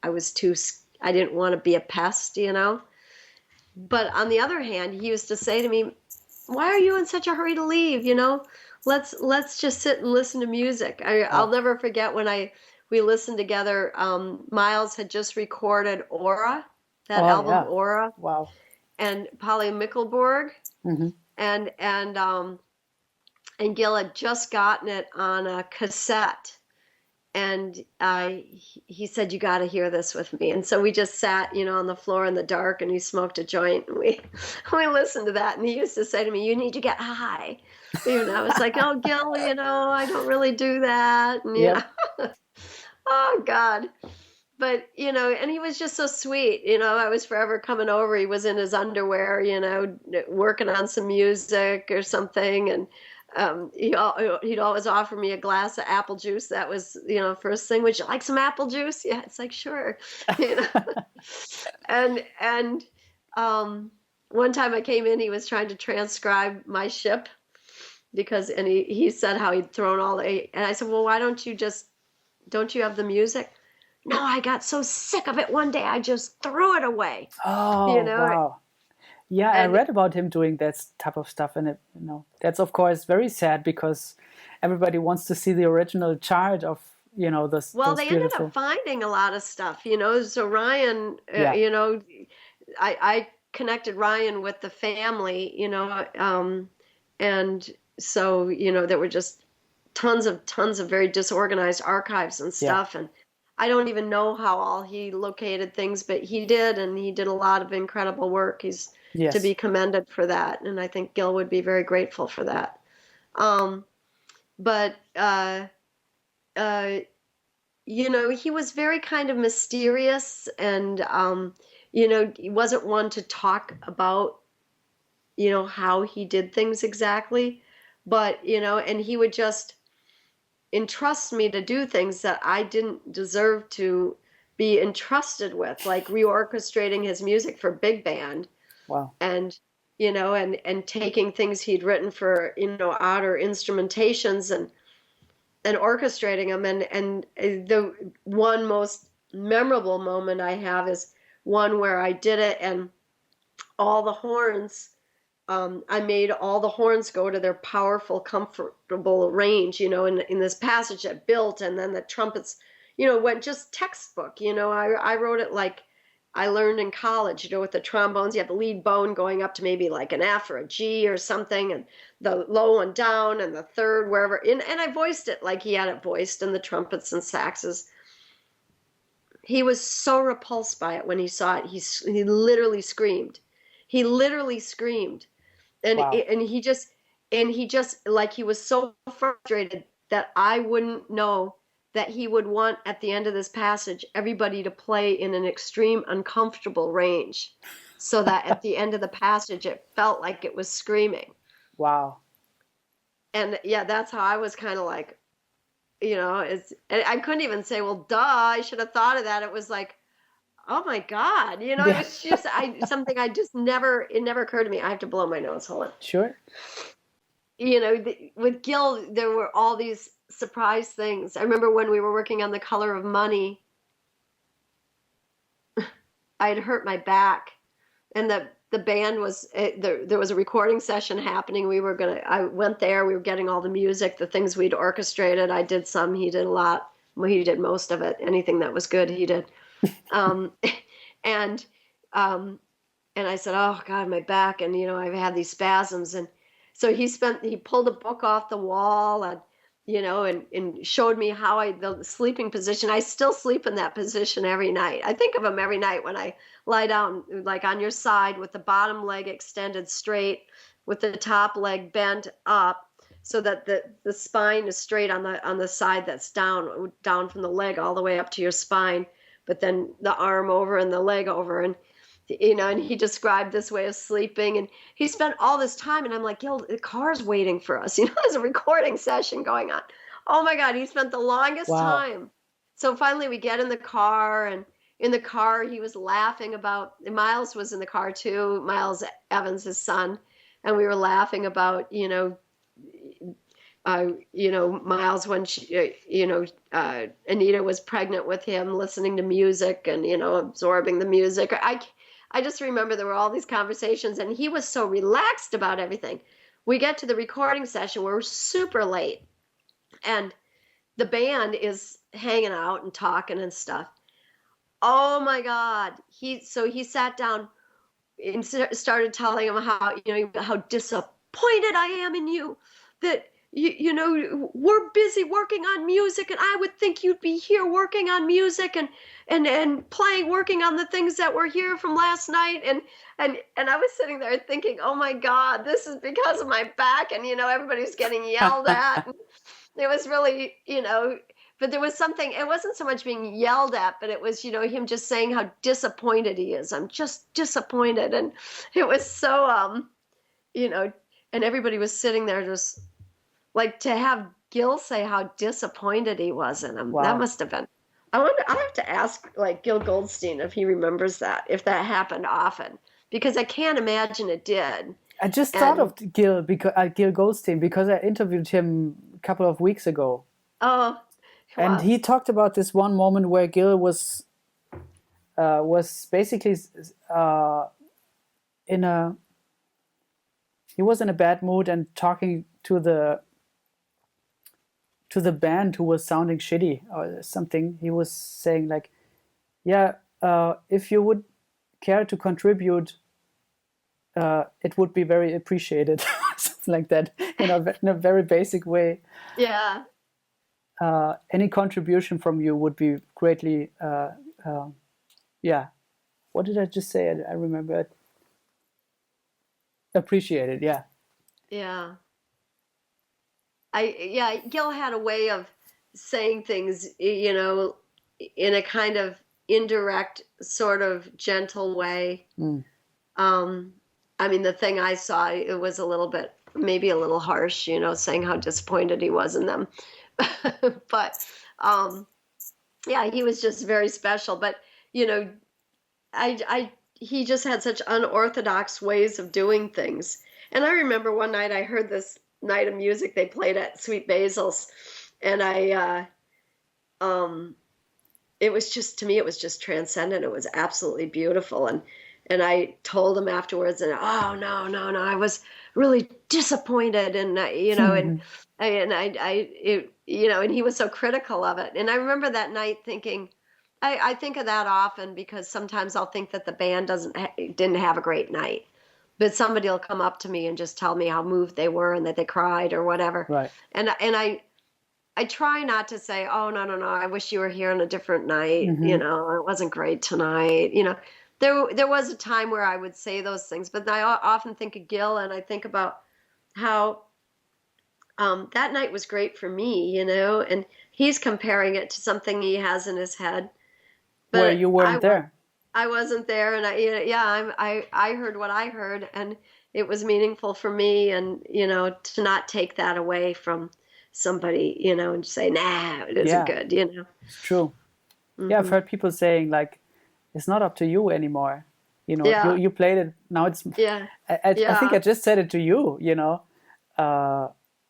want to be a pest, But on the other hand, he used to say to me, "Why are you in such a hurry to leave? Let's just sit and listen to music." I'll never forget when we listened together. Miles had just recorded Aura, that album, yeah. Aura. Wow. And Polly Mickelborg, mm-hmm. and Gil had just gotten it on a cassette. And he said, "You got to hear this with me." And so we just sat, on the floor in the dark, and he smoked a joint, and we listened to that. And he used to say to me, "You need to get high." It's like, "Oh, Gil, I don't really do that." And, oh God. But, and he was just so sweet. I was forever coming over. He was in his underwear, working on some music or something. And he'd always offer me a glass of apple juice. That was, first thing. "Would you like some apple juice?" Yeah, it's like, sure. And one time I came in, he was trying to transcribe my ship and he said how he'd thrown and I said, "Well, why don't you have the music?" "No, I got so sick of it one day, I just threw it away." Oh, wow. Yeah, I read about him doing that type of stuff, and that's of course very sad, because everybody wants to see the original chart of this. Well, they ended up finding a lot of stuff, So Ryan, I connected Ryan with the family, and so there were just tons of very disorganized archives and stuff, and I don't even know how all he located things, but he did, and he did a lot of incredible work. He's to be commended for that, and I think Gil would be very grateful for that. But he was very kind of mysterious, and he wasn't one to talk about how he did things exactly, but and he would just entrust me to do things that I didn't deserve to be entrusted with, like reorchestrating his music for big band. Wow. And and taking things he'd written for outer instrumentations and orchestrating them. And the one most memorable moment I have is one where I did it, and all the horns, I made all the horns go to their powerful, comfortable range, in this passage that built, and then the trumpets, went just textbook. I wrote it like I learned in college, with the trombones. You have the lead bone going up to maybe like an F or a G or something, and the low one down, and the third wherever. And I voiced it like he had it voiced, and the trumpets and saxes. He was so repulsed by it when he saw it. He literally screamed. He literally screamed. And wow. and he just like, he was so frustrated that I wouldn't know that he would want at the end of this passage everybody to play in an extreme uncomfortable range, so that at the end of the passage it felt like it was screaming. Wow. And that's how I was kind of like, I couldn't even say, "Well, duh, I should have thought of that." It was like, oh my God, it was just something it never occurred to me. I have to blow my nose. Hold on. Sure. With Gil, there were all these surprise things. I remember when we were working on The Color of Money, I had hurt my back, and the the band was there was a recording session happening. I went there. We were getting all the music, the things we'd orchestrated. I did some. He did a lot. Well, he did most of it. Anything that was good, he did. Um, and um, and I said, "Oh God, my back!" And I've had these spasms. And so he pulled a book off the wall, and and showed me how the sleeping position. I still sleep in that position every night. I think of him every night when I lie down, like on your side with the bottom leg extended straight, with the top leg bent up, so that the spine is straight on the side that's down from the leg all the way up to your spine, but then the arm over and the leg over. And and he described this way of sleeping, and he spent all this time, and I'm like, Gil, the car's waiting for us. There's a recording session going on. Oh my God, he spent the longest time. So finally we get in the car, and in the car he was laughing about, Miles was in the car too, Miles Evans, his son, and we were laughing about, Miles, when Anita was pregnant with him, listening to music and, absorbing the music. I just remember there were all these conversations, and he was so relaxed about everything. We get to the recording session, we're super late, and the band is hanging out and talking and stuff. Oh my God. He sat down and started telling him how disappointed I am in you, that we're busy working on music, and I would think you'd be here working on music and working on the things that were here from last night. And I was sitting there thinking, oh my God, this is because of my back. And, everybody's getting yelled at. It was really, but there was something, it wasn't so much being yelled at, but it was, him just saying how disappointed he is. I'm just disappointed. And it was so, and everybody was sitting there just, like, to have Gil say how disappointed he was in him. Wow. That must have been. I'll have to ask, like, Gil Goldstein if he remembers that, if that happened often, because I can't imagine it did. I just thought of Gil Goldstein because I interviewed him a couple of weeks ago. Oh, and he talked about this one moment where Gil was basically he was in a bad mood and talking to the band who was sounding shitty or something. He was saying like, if you would care to contribute, it would be very appreciated. Something like that, in a very basic way. Yeah. Any contribution from you would be greatly, what did I just say? I remember it. Appreciated, yeah. Yeah. Gil had a way of saying things, in a kind of indirect, sort of gentle way. Mm. I mean, the thing I saw, it was maybe a little harsh, saying how disappointed he was in them. But, he was just very special. But, he just had such unorthodox ways of doing things. And I remember one night I heard this night of music they played at Sweet Basil's, and it was just, to me, it was just transcendent. It was absolutely beautiful. And I told him afterwards, and oh no, I was really disappointed, and and he was so critical of it. And I remember that night thinking, I think of that often, because sometimes I'll think that the band didn't have a great night, but somebody will come up to me and just tell me how moved they were and that they cried or whatever. Right. And I try not to say, oh no, I wish you were here on a different night. Mm-hmm. It wasn't great tonight. There was a time where I would say those things, but I often think of Gil, and I think about how that night was great for me, and he's comparing it to something he has in his head. But where you weren't there. I wasn't there, and I heard what I heard, and it was meaningful for me, and to not take that away from somebody, and say, nah, it isn't good, It's true. Mm-hmm. Yeah, I've heard people saying like, it's not up to you anymore. You played it, now it's. Yeah. I think I just said it to you.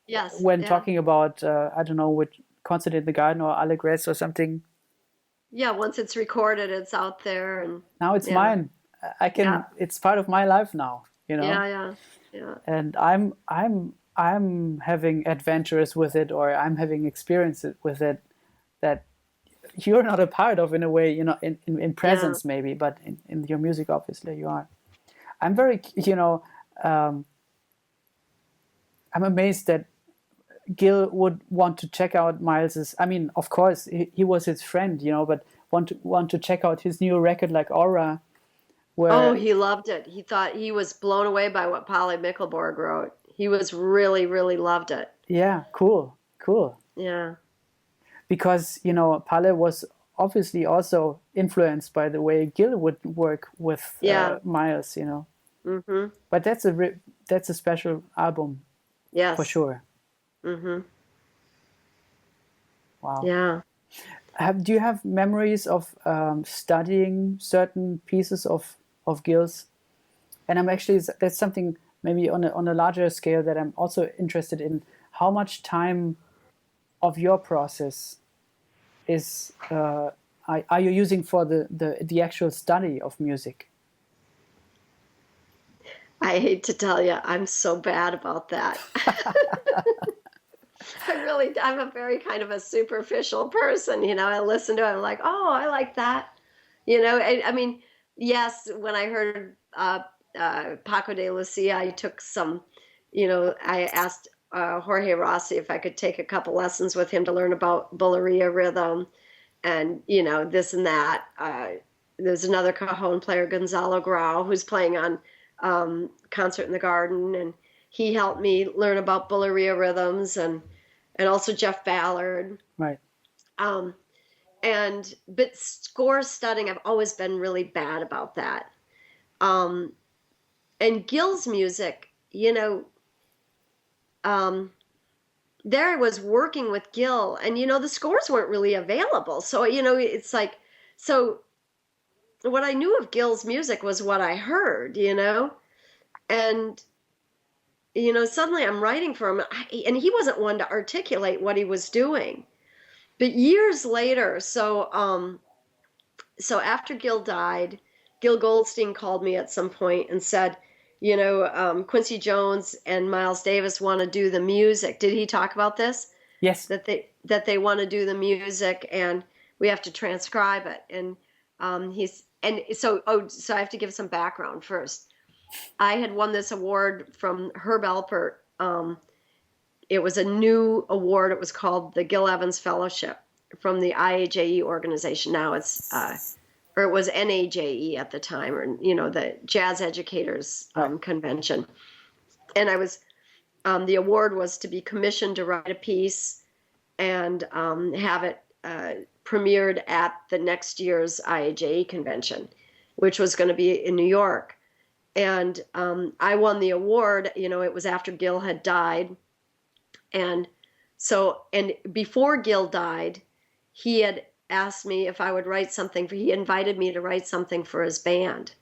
Yes. When talking about I don't know, which Concert in the Garden or Allegresse or something. Yeah, once it's recorded, it's out there, and now it's mine. I Yeah. can. It's part of my life now, you know. Yeah. Yeah. Yeah. And I'm having adventures with it, or I'm having experiences with it that you're not a part of in a way, you know, in Yeah. presence maybe, but in your music obviously you are. I'm very, you know, um, I'm amazed that Gil would want to check out Miles's. I mean, of course, he was his friend, you know, but want to check out his new record like Aura, Oh, where he loved it. He thought he was blown away by what Polly Mickelborg wrote. He was really, really loved it. yeah, cool, cool. Yeah. Because you know, Pale was obviously also influenced by the way Gil would work with Yeah. Miles, you know. Mm-hmm. But that's a special album for Yes. sure. Mm-hmm. Wow. Yeah. Do you have memories of studying certain pieces of Gil's? And I'm actually, that's something maybe on a larger scale that I'm also interested in. How much time of your process is are you using for the actual study of music? I hate to tell you, I'm so bad about that. I'm a very kind of a superficial person. I listen to it, I'm like, oh, I like that. I mean, yes, when I heard Paco de Lucia, I took some, I asked Jorge Rossi if I could take a couple lessons with him to learn about Bulleria rhythm and, this and that. There's another cajon player, Gonzalo Grau, who's playing on Concert in the Garden, and he helped me learn about Bulleria rhythms and also Jeff Ballard. Right. Um, but score studying, I've always been really bad about that. And Gil's music, there I was working with Gil, and the scores weren't really available. So it's like, so what I knew of Gil's music was what I heard, and suddenly I'm writing for him, and he wasn't one to articulate what he was doing. But years later, so after Gil died, Gil Goldstein called me at some point and said, Quincy Jones and Miles Davis want to do the music. Did he talk about this? Yes. That they want to do the music and we have to transcribe it. And so I have to give some background first. I had won this award from Herb Alpert. It was a new award. It was called the Gil Evans Fellowship from the IAJE organization. Now it's, or it was NAJE at the time, or, the Jazz Educators Convention. And the award was to be commissioned to write a piece and have it premiered at the next year's IAJE convention, which was going to be in New York. And I won the award. It was after Gil had died. And before Gil died, he had asked me if I would write something he invited me to write something for his band.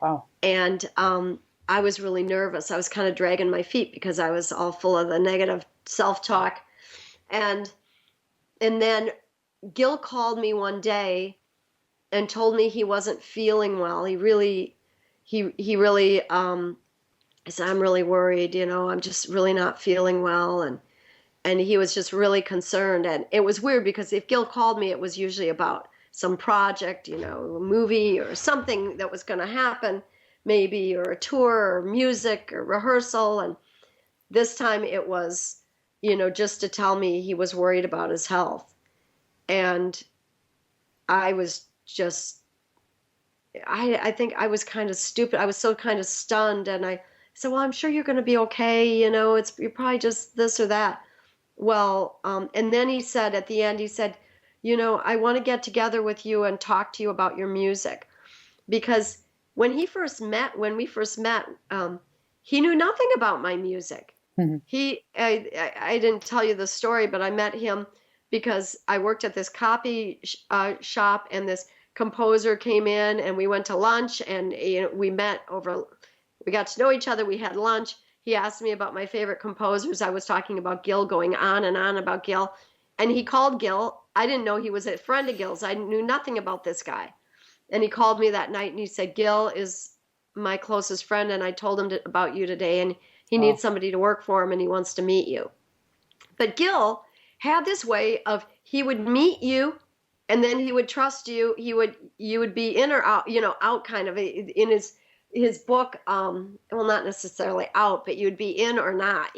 Wow. And I was really nervous. I was kind of dragging my feet because I was all full of the negative self-talk. And then Gil called me one day and told me he wasn't feeling well. He really I said, I'm really worried, I'm just really not feeling well. And he was just really concerned. And it was weird because if Gil called me, it was usually about some project, a movie or something that was going to happen, maybe, or a tour or music or rehearsal. And this time it was, just to tell me he was worried about his health. And I was just, I think I was kind of stupid. I was so kind of stunned. And I said, well, I'm sure you're going to be okay. You're probably just this or that. Well, and then he said at the end, I want to get together with you and talk to you about your music. Because when we first met, he knew nothing about my music. Mm-hmm. I didn't tell you the story, but I met him because I worked at this copy shop, and this composer came in, and we went to lunch, and we got to know each other. We had lunch. He asked me about my favorite composers. I was talking about Gil, going on and on about Gil. And he called Gil. I didn't know he was a friend of Gil's. I knew nothing about this guy. And he called me that night and he said, Gil is my closest friend, and I told him about you today, and he Wow. needs somebody to work for him, and he wants to meet you. But Gil had this way of, he would meet you and then he would trust you. You would be in or out, out kind of in his book, well, not necessarily out, but you'd be in or not.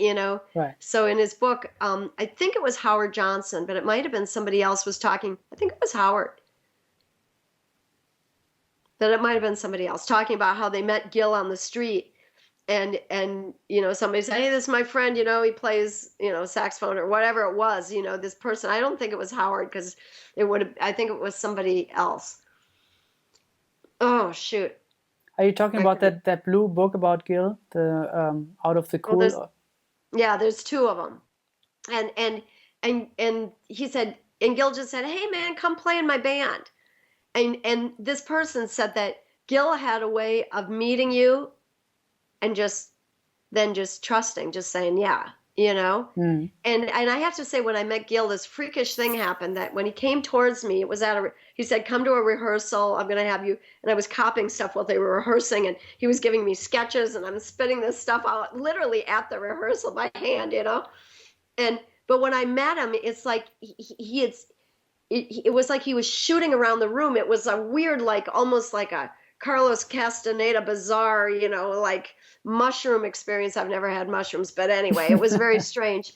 Right. So in his book, I think it was Howard Johnson, but it might have been somebody else was talking. I think it was Howard. That it might have been somebody else talking about how they met Gil on the street, and somebody said, hey, this is my friend, he plays saxophone or whatever it was, this person. I don't think it was Howard, because I think it was somebody else. Oh shoot. Are you talking about that blue book about Gil, the Out of the Cool? Well, there's two of them, and he said, and Gil just said, hey man, come play in my band. And this person said that Gil had a way of meeting you and just trusting, just saying, yeah, And I have to say, when I met Gil, this freakish thing happened, that when he came towards me, it was he said, come to a rehearsal, I'm going to have you. And I was copying stuff while they were rehearsing, and he was giving me sketches, and I'm spitting this stuff out literally at the rehearsal by hand, but when I met him, it's like it was like he was shooting around the room. It was a weird, like almost like a Carlos Castaneda bizarre, like mushroom experience. I've never had mushrooms, but anyway, it was very strange.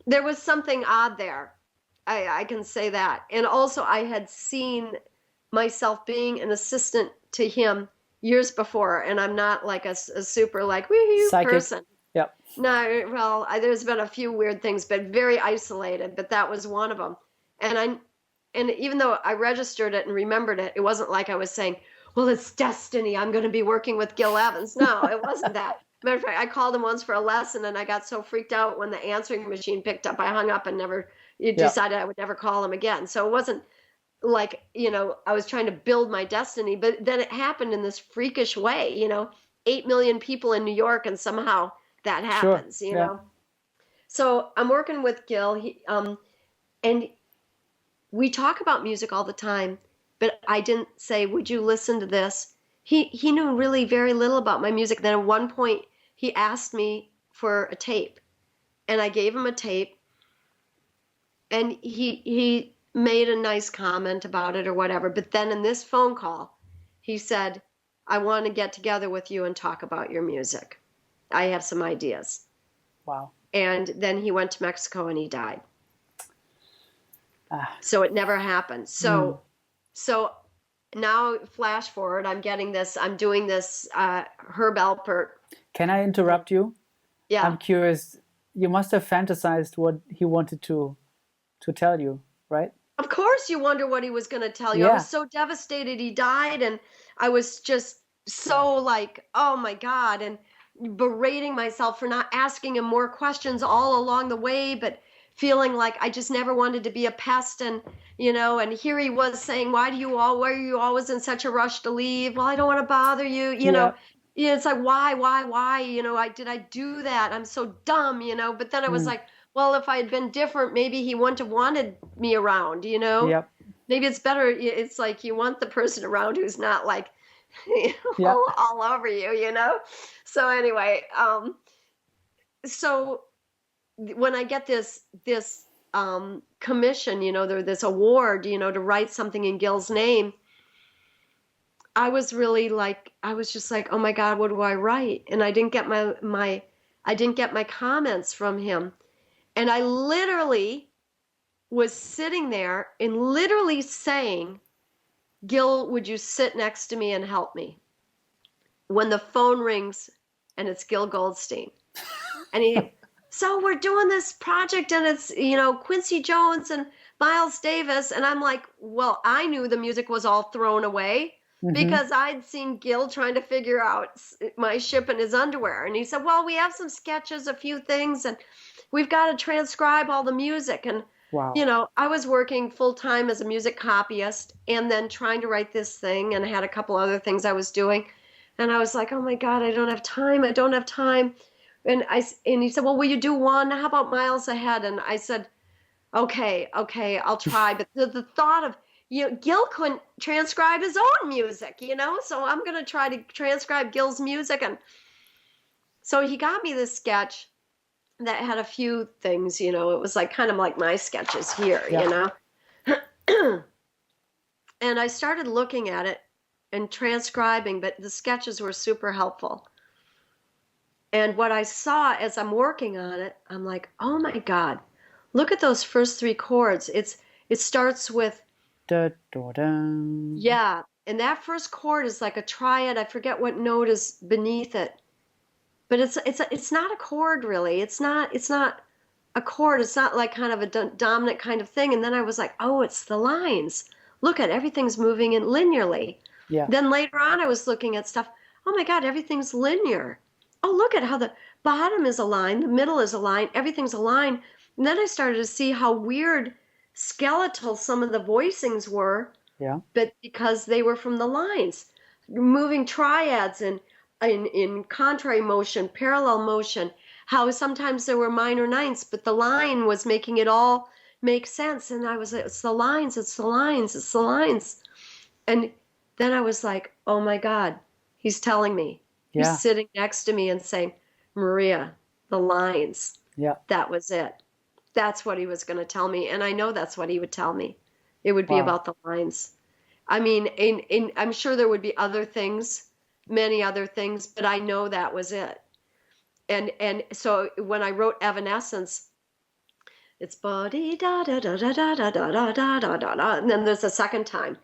There was something odd there. I can say that. And also I had seen myself being an assistant to him years before, and I'm not like a super like woohoo person. Yep. No, well, there's been a few weird things, but very isolated, but that was one of them. And even though I registered it and remembered it, it wasn't like I was saying, well, it's destiny, I'm going to be working with Gil Evans. No, it wasn't that. Matter of fact, I called him once for a lesson, and I got so freaked out when the answering machine picked up, I hung up and decided I would never call him again. So it wasn't like, I was trying to build my destiny, but then it happened in this freakish way, 8 million people in New York, and somehow that happens, Sure. So I'm working with Gil, and we talk about music all the time, but I didn't say, would you listen to this? He knew really very little about my music. Then at one point he asked me for a tape, and I gave him a tape, and he made a nice comment about it or whatever. But then in this phone call, he said, I want to get together with you and talk about your music. I have some ideas. Wow. And then he went to Mexico and he died. So it never happened. So now flash forward, I'm doing this Herb Alpert. Can I interrupt you? Yeah. I'm curious. You must have fantasized what he wanted to tell you, right? Of course you wonder what he was going to tell you. Yeah. I was so devastated he died, and I was just so like, oh my God, and berating myself for not asking him more questions all along the way, but feeling like I just never wanted to be a pest. And, and here he was saying, why are you always in such a rush to leave? Well, I don't want to bother you, know. Yeah, it's like, why, did I do that? I'm so dumb, but then I was like, well, if I had been different, maybe he wouldn't have wanted me around, Yep. Maybe it's better. It's like you want the person around who's not like, all over you, So anyway, so when I get this commission, this award, to write something in Gil's name, I was just like, oh my God, what do I write? And I didn't get my comments from him. And I literally was sitting there and literally saying, Gil, would you sit next to me and help me? When the phone rings and it's Gil Goldstein. And so we're doing this project, and it's, Quincy Jones and Miles Davis. And I'm like, well, I knew the music was all thrown away because I'd seen Gil trying to figure out my ship in his underwear. And he said, well, we have some sketches, a few things, and we've got to transcribe all the music. And, wow. I was working full time as a music copyist and then trying to write this thing. And I had a couple other things I was doing. And I was like, oh my God, I don't have time. And he said, well, will you do one? How about Miles Ahead? And I said, okay, I'll try. But the thought of Gil couldn't transcribe his own music, so I'm going to try to transcribe Gil's music. And so he got me this sketch that had a few things, it was like kind of like my sketches here, Yeah. And I started looking at it and transcribing, but the sketches were super helpful. And what I saw as I'm working on it, I'm like, oh my God, look at those first three chords. It starts with, Da, da, da. yeah, and that first chord is like a triad. I forget what note is beneath it, but it's not a chord really. It's not a chord. It's not like kind of a dominant kind of thing. And then I was like, oh, it's the lines. Look at everything's moving in linearly. Yeah. Then later on, I was looking at stuff. Oh my God, everything's linear. Oh, look at how the bottom is aligned, the middle is aligned, everything's aligned. And then I started to see how weird skeletal some of the voicings were, Yeah. but because they were from the lines, moving triads and in contrary motion, parallel motion, how sometimes there were minor ninths, but the line was making it all make sense. And I was like, it's the lines, it's the lines, it's the lines. And then I was like, oh my God, he's telling me. Yeah. He's sitting next to me and saying, Maria, the lines. Yeah. That was it. That's what he was going to tell me. And I know that's what he would tell me. It would be about the lines. I mean, I'm sure there would be other things, many other things, but I know that was it. And so when I wrote Evanescence, it's body da da da da da da da da da da da, and then there's a second time,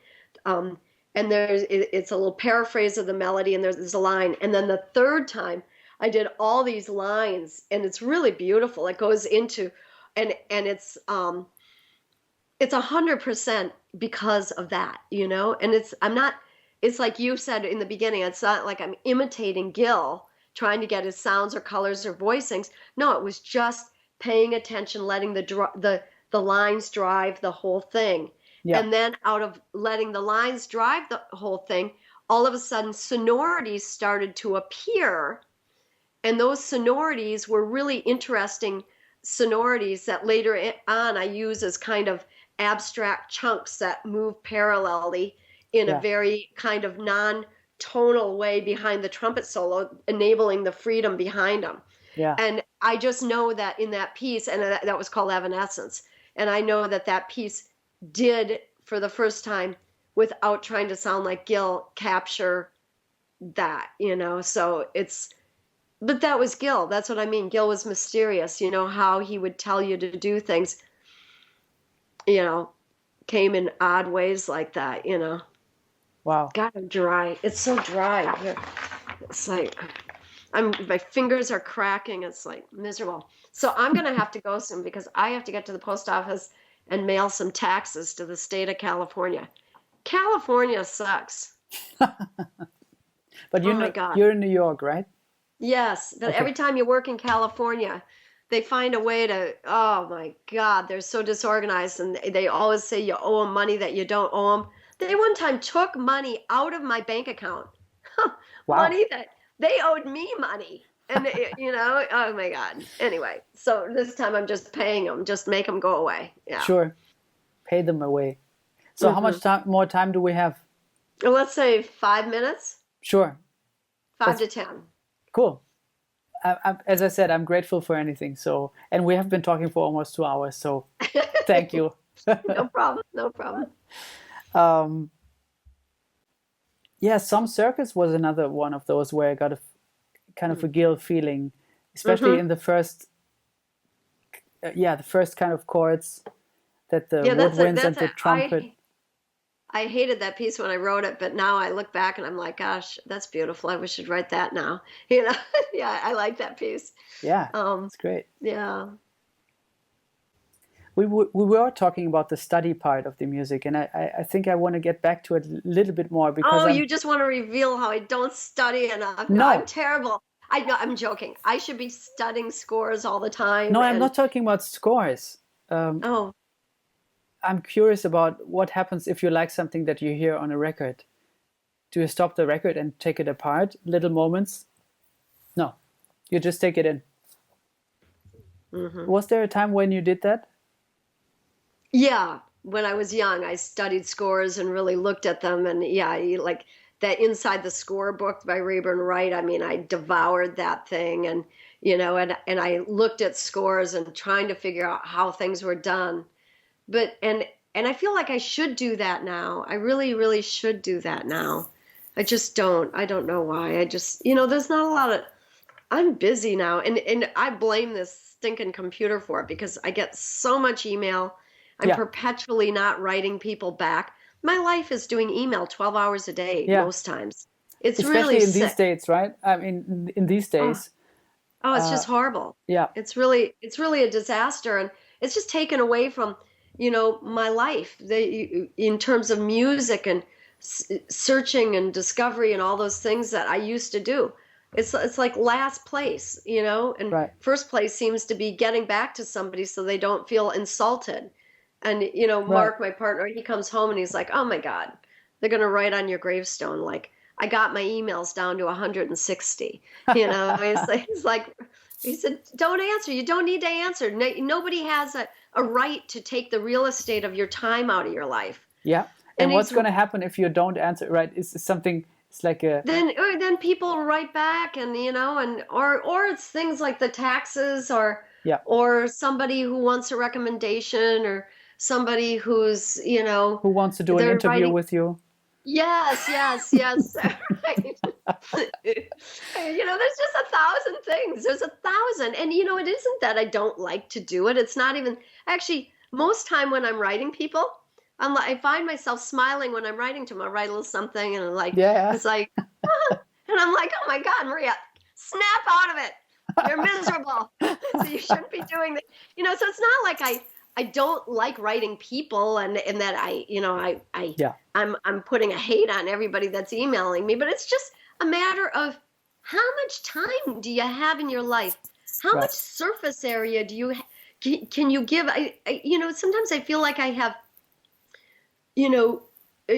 and it's a little paraphrase of the melody, and there's a line, and then the third time I did all these lines, and it's really beautiful. It goes into, and it's 100% because of that, and it's like you said in the beginning, it's not like I'm imitating Gil, trying to get his sounds or colors or voicings. No, it was just paying attention, letting the lines drive the whole thing. Yeah. And then out of letting the lines drive the whole thing, all of a sudden sonorities started to appear. And those sonorities were really interesting sonorities that later on I use as kind of abstract chunks that move parallelly in a very kind of non-tonal way behind the trumpet solo, enabling the freedom behind them. Yeah. And I just know that in that piece, and that was called Evanescence, and I know that piece did, for the first time, without trying to sound like Gil, capture that, so but that was Gil. That's what I mean. Gil was mysterious, how he would tell you to do things, came in odd ways like that, Wow. God, I'm dry. It's so dry here. It's like, my fingers are cracking. It's like miserable. So I'm going to have to go soon because I have to get to the post office and mail some taxes to the state of California. California sucks. But oh my God. you're in New York, right? Yes, but every time you work in California, they find a way to, oh my God, they're so disorganized, and they always say you owe them money that you don't owe them. They one time took money out of my bank account. Wow. Money that they owed me money. And, oh my God. Anyway, so this time I'm just paying them, just make them go away. Yeah. Sure. Pay them away. So how much more time do we have? Well, let's say 5 minutes. Sure. 5 to 10. Cool. As I said, I'm grateful for anything. So, and we have been talking for almost 2 hours. So thank you. No problem. No problem. Yeah, Some Circus was another one of those where I got a kind of a Gil feeling, especially in the first, the first kind of chords that the woodwinds and the trumpet. I hated that piece when I wrote it, but now I look back and I'm like, gosh, that's beautiful. I wish I'd write that now. Yeah, I like that piece. Yeah, it's great. Yeah. We were talking about the study part of the music, and I think I want to get back to it a little bit more because you just want to reveal how I don't study enough. No, I'm terrible. I'm joking. I should be studying scores all the time. No, I'm not talking about scores. I'm curious about what happens if you like something that you hear on a record. Do you stop the record and take it apart, little moments? No, you just take it in. Was there a time when you did that? Yeah, when I was young, I studied scores and really looked at them. And yeah, like that Inside the Score book by Rayburn Wright. I mean, I devoured that thing, and and I looked at scores and trying to figure out how things were done. But and I feel like I should do that now. I really, really should do that now. I just don't. I don't know why. I just, there's not a lot of. I'm busy now, and I blame this stinking computer for it because I get so much email. I'm Yeah. perpetually not writing people back. My life is doing email 12 hours a day Yeah. most times. It's really Especially in these sick. days, right? I mean, in these Oh, days, oh, it's just horrible. yeah, It's really a disaster, and it's just taken away from, my life. In terms of music and searching and discovery and all those things that I used to do. It's like last place, and right. first place seems to be getting back to somebody so they don't feel insulted. And Right. Mark, my partner, he comes home and he's like, "Oh my God, they're gonna write on your gravestone like I got my emails down to 160." He said, "Don't answer. You don't need to answer. Nobody has a right to take the real estate of your time out of your life." Yeah. And And what's going to happen if you don't answer, right? It's something, it's like a, then people write back, and or it's things like the taxes, yeah, or somebody who wants a recommendation, or somebody who's who wants to do an they're interview writing. with you? Yes, yes, yes. Right. There's just 1,000 things. There's 1,000. And it isn't that I don't like to do it. It's not even actually most time when I'm writing people, I find myself smiling when I'm writing to them. I write a little something and Yeah. it's like, and I'm like, oh my God, Maria, snap out of it. You're miserable. So you shouldn't be doing that. So it's not like I don't like writing people, and that Yeah. I'm putting a hate on everybody that's emailing me, but it's just a matter of how much time do you have in your life? How Right. much surface area do you can you give? Sometimes I feel like I have, you know, uh,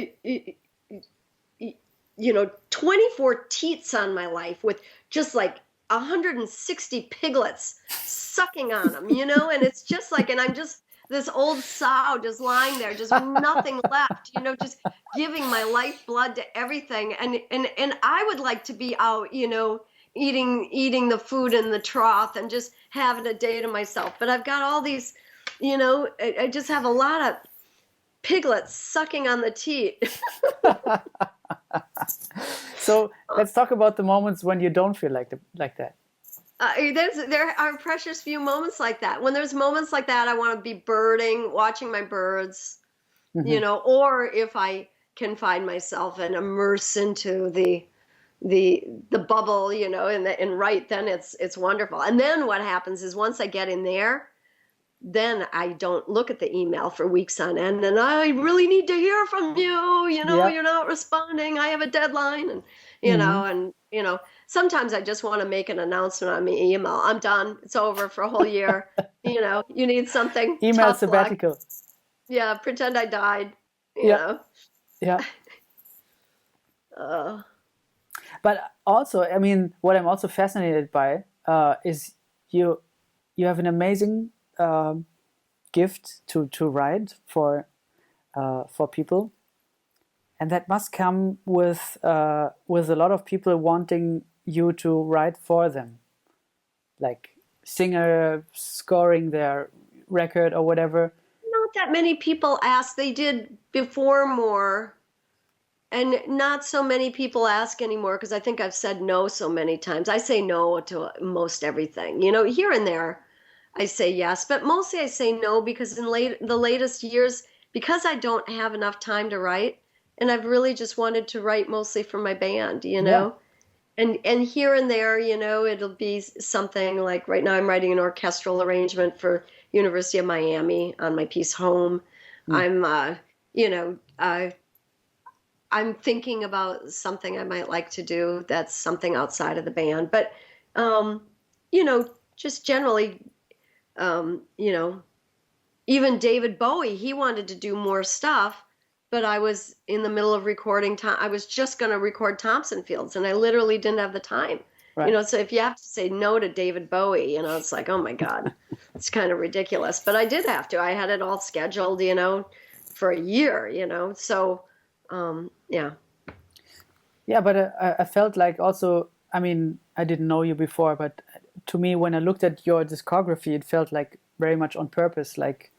uh, 24 teats on my life with just like 160 piglets sucking on them, and it's just like, and I'm just this old sow just lying there, just nothing left, just giving my lifeblood to everything. And I would like to be out, eating the food in the trough and just having a day to myself. But I've got all these, I just have a lot of piglets sucking on the teat. So let's talk about the moments when you don't feel like that. There are precious few moments like that. When there's moments like that, I want to be birding, watching my birds, or if I can find myself and immerse into the bubble, and write, then it's wonderful. And then what happens is once I get in there, then I don't look at the email for weeks on end, and I really need to hear from you. Yeah. You're not responding. I have a deadline, and Mhm. sometimes I just want to make an announcement on my email. I'm done. It's over for a whole year. You need something. Email Tough luck. sabbatical. Yeah, pretend I died. Yeah. Yeah. But also, I mean, what I'm also fascinated by is you have an amazing gift to write for people, and that must come with a lot of people wanting you to write for them, like singer scoring their record or whatever. Not that many people ask. They did before more. And not so many people ask anymore because I think I've said no so many times. I say no to most everything. Here and there I say yes, but mostly I say no because in the latest years, because I don't have enough time to write, and I've really just wanted to write mostly for my band, Yeah. And here and there, it'll be something like right now I'm writing an orchestral arrangement for University of Miami on my piece Home. Mm. I'm thinking about something I might like to do that's something outside of the band. But, just generally, even David Bowie, he wanted to do more stuff, but I was in the middle of recording. I was just going to record Thompson Fields, and I literally didn't have the time. Right. So if you have to say no to David Bowie, it's like, oh my God, it's kind of ridiculous. But I did have to. I had it all scheduled, for a year, So, yeah. Yeah, but I felt like also, I mean, I didn't know you before, but to me, when I looked at your discography, it felt like very much on purpose, like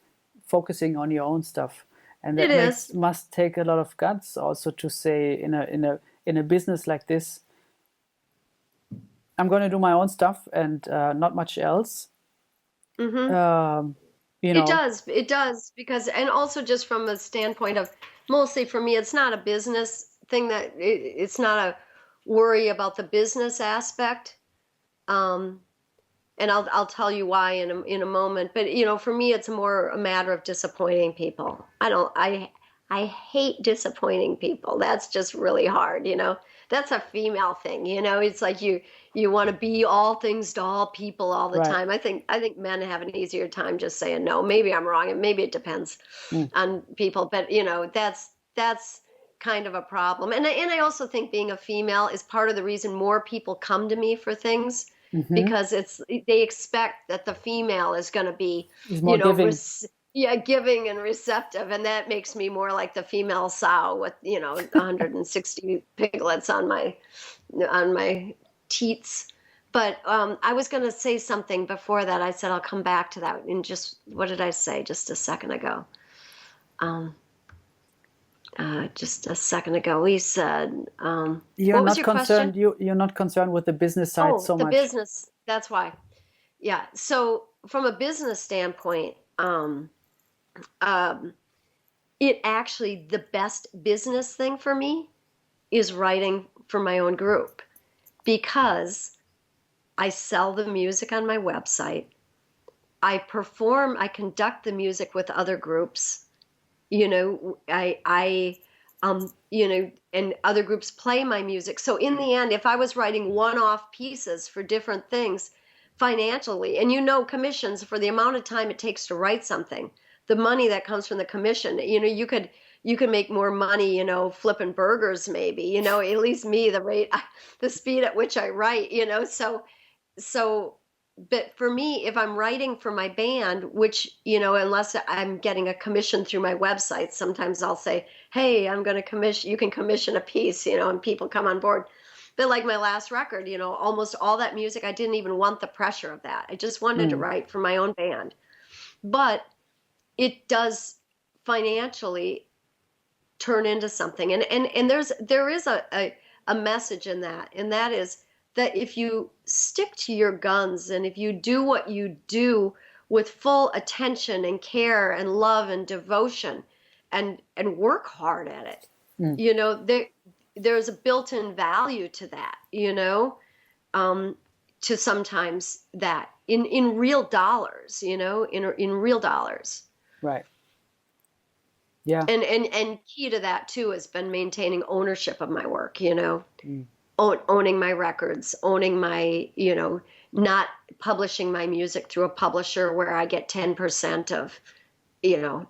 focusing on your own stuff, and It that is. must take a lot of guts also to say in a business like this, I'm going to do my own stuff and not much else. Mm-hmm. Um, you It know, does. It does because, and also just from a standpoint of, mostly for me, it's not a business thing it's not a worry about the business aspect. Um, and I'll tell you why in a moment. But for me, it's more a matter of disappointing people. I hate disappointing people. That's just really hard. That's a female thing. It's like you want to be all things to all people all the right? time. I think men have an easier time just saying no. Maybe I'm wrong, and maybe it depends Mm, on people. But that's kind of a problem. And I also think being a female is part of the reason more people come to me for things, mm-hmm. because they expect that the female is going to be, Is more giving, yeah, giving and receptive, and that makes me more like the female sow with 160 piglets on my teats. But I was going to say something before that. I said I'll come back to that. And just what did I say just a second ago? Just a second ago, we said, you're what was not your question? concerned. You're not concerned with the business side Oh, so the much. business. That's why. Yeah. So from a business standpoint, um, it actually, the best business thing for me is writing for my own group, because I sell the music on my website. I conduct the music with other groups. And other groups play my music. So in the end, if I was writing one-off pieces for different things financially, and commissions for the amount of time it takes to write something, the money that comes from the commission, you could make more money, flipping burgers maybe, at least me, the speed at which I write, so but for me, if I'm writing for my band, which, unless I'm getting a commission through my website, sometimes I'll say, hey, you can commission a piece, and people come on board. But like my last record, almost all that music, I didn't even want the pressure of that. I just wanted to Mm, write for my own band. But it does financially turn into something. And there is a message in that, and that is that if you stick to your guns and if you do what you do with full attention and care and love and devotion and work hard at it, mm. there's a built-in value to that, to sometimes that in real dollars, in real dollars. Right. Yeah. And key to that too has been maintaining ownership of my work, Mm. owning my records, owning my, not publishing my music through a publisher where I get 10% of,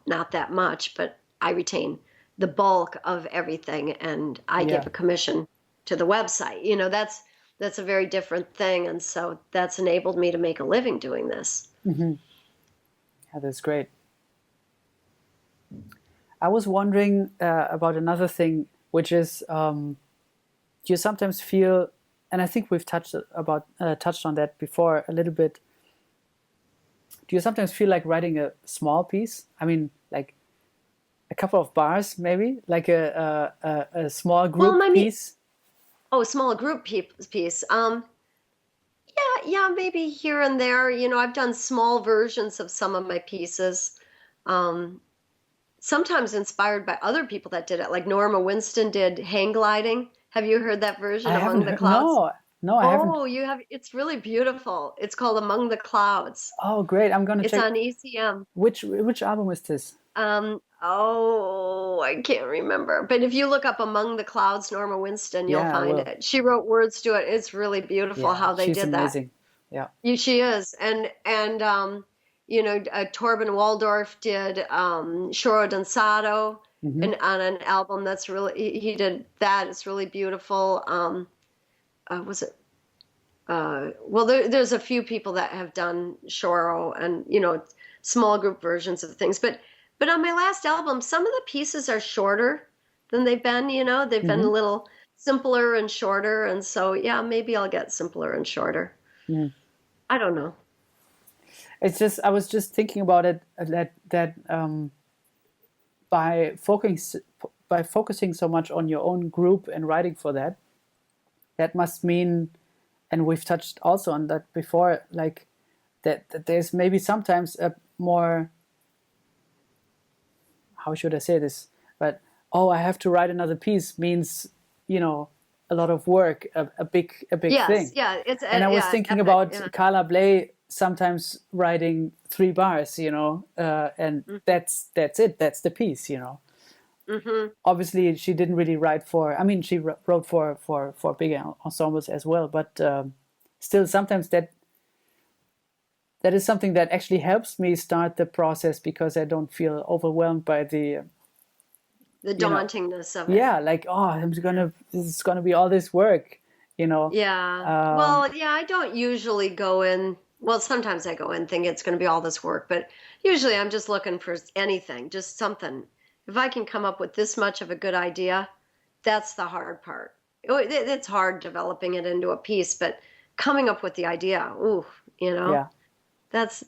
not that much, but I retain the bulk of everything, and I Yeah. give a commission to the website. That's a very different thing, and so that's enabled me to make a living doing this. Mm-hmm. Yeah, that's great. I was wondering about another thing, which is, do you sometimes feel, and I think we've touched on that before a little bit. Do you sometimes feel like writing a small piece? I mean, like a couple of bars, maybe, like a small Well, group piece. a small group piece. Yeah, maybe here and there. I've done small versions of some of my pieces. Um, Sometimes inspired by other people that did it. Like Norma Winston did hang gliding. Have you heard that version, I haven't Among the heard. Clouds? No, I haven't. Oh, you have. It's really beautiful. It's called Among the Clouds. Oh, great! I'm gonna It's check. on ECM. Which album is this? Oh, I can't remember. But if you look up Among the Clouds, Norma Winston, you'll Yeah, I find will. it. She wrote words to it. It's really beautiful Yeah, how they she's did that. amazing. Yeah. She is. And Torben Waldorf did Choro Danzado, Mm-hmm. and on an album that's really, he did that. It's really beautiful. Was it? Well, there's a few people that have done Choro and, small group versions of things. But But on my last album, some of the pieces are shorter than they've been, they've been Mm-hmm. a little simpler and shorter. And so, yeah, maybe I'll get simpler and shorter. Mm. I don't know. It's just I was just thinking about it that by focusing so much on your own group and writing for that, that must mean, and we've touched also on that before, like that there's maybe sometimes a more, how should I say this, but oh, I have to write another piece means, a lot of work, a big Yes, thing. yeah, it's And I was yeah, thinking epic, about yeah. Carla Bley sometimes writing 3 bars, and that's it. That's the piece, Mm-hmm. Obviously, she didn't really write for. I mean, she wrote for bigger ensembles as well, but still, sometimes that is something that actually helps me start the process because I don't feel overwhelmed by the, The you know, dauntingness of it. yeah, like oh, this is gonna be all this work, you know. Yeah. Um, Well, yeah, I don't usually go in. Well, sometimes I go in thinking it's going to be all this work, but usually I'm just looking for anything, just something. If I can come up with this much of a good idea, that's the hard part. It's hard developing it into a piece, but coming up with the idea, ooh, you know, yeah, that's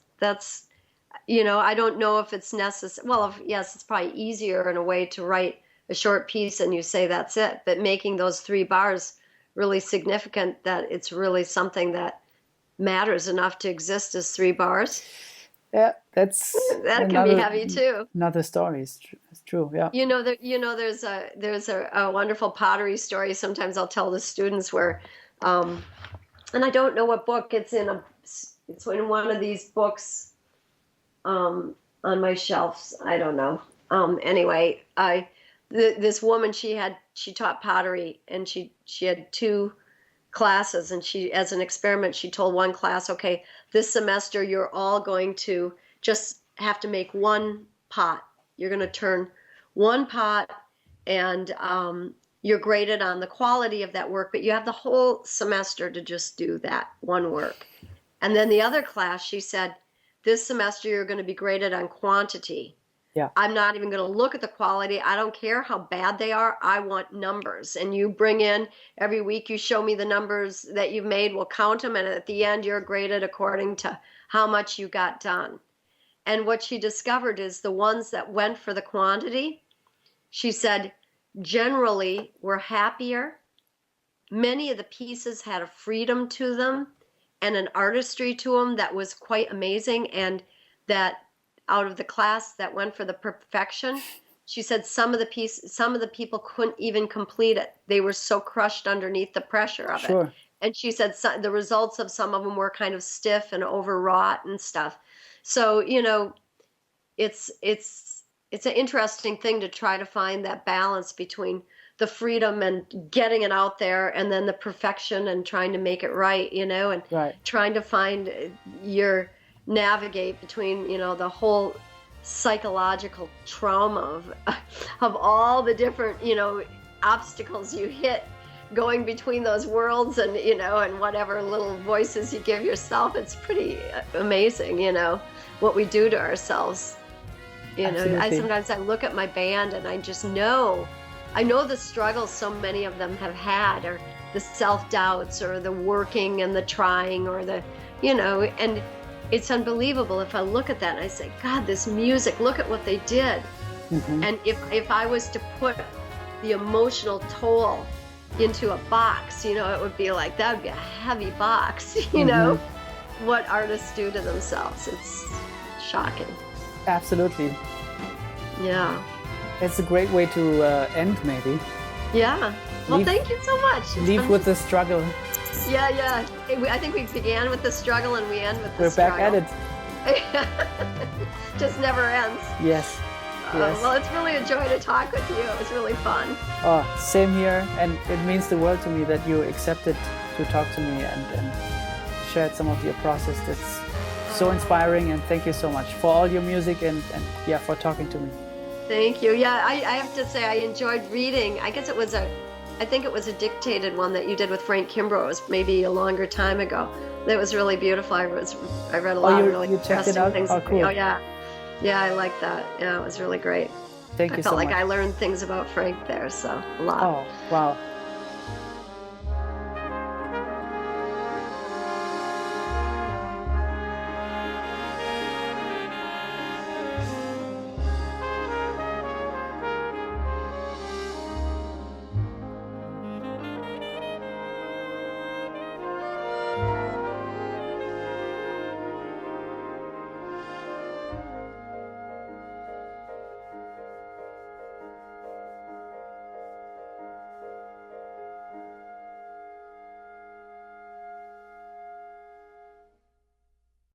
I don't know if it's necessary. Well, yes, it's probably easier in a way to write a short piece and you say that's it, but making those 3 bars really significant that it's really something that matters enough to exist as 3 bars, yeah. That's that can be heavy too. another story. It's true. Yeah. There's a wonderful pottery story. Sometimes I'll tell the students where, and I don't know what book it's in. It's in one of these books on my shelves. I don't know. Anyway, this woman, she taught pottery, and she had 2 classes, and she, as an experiment, she told one class, okay, this semester you're all going to just have to make 1 pot. You're going to turn 1 pot, and you're graded on the quality of that work, but you have the whole semester to just do that 1 work. And then the other class, she said, this semester you're going to be graded on quantity. Yeah. I'm not even going to look at the quality. I don't care how bad they are. I want numbers. And you bring in every week, you show me the numbers that you've made. We'll count them. And at the end, you're graded according to how much you got done. And what she discovered is the ones that went for the quantity, she said, generally were happier. Many of the pieces had a freedom to them and an artistry to them that was quite amazing. And that out of the class that went for the perfection, she said some of the people couldn't even complete it. They were so crushed underneath the pressure of it. And she said the results of some of them were kind of stiff and overwrought and stuff. So, it's an interesting thing to try to find that balance between the freedom and getting it out there, and then the perfection and trying to make it right, and trying to find navigate between, the whole psychological trauma of all the different, obstacles you hit going between those worlds, and, and whatever little voices you give yourself. It's pretty amazing, what we do to ourselves. Sometimes I look at my band and I just I know the struggles so many of them have had, or the self-doubts, or the working and the trying, or the, and it's unbelievable if I look at that and I say, God, this music, look at what they did. Mm-hmm. And if I was to put the emotional toll into a box, it would be like, that would be a heavy box, what artists do to themselves. It's shocking. Absolutely. Yeah. It's a great way to end, maybe. Yeah. Well, thank you so much. Leave with the struggle. Yeah. I think we began with the struggle and we end with the struggle. We're back at it. Just never ends. Yes. Well, it's really a joy to talk with you. It was really fun. Oh, same here. And it means the world to me that you accepted to talk to me and shared some of your process. That's so inspiring, and thank you so much for all your music and for talking to me. Thank you. Yeah, I have to say I enjoyed reading. I think it was a dictated one that you did with Frank Kimbrough. It was maybe a longer time ago. That was really beautiful. I read a lot of really you checked it interesting out? things. Oh, cool. Oh, yeah. Yeah, I like that. Yeah, it was really great. Thank I you felt so like much. I learned things about Frank there, so a lot. Oh, wow.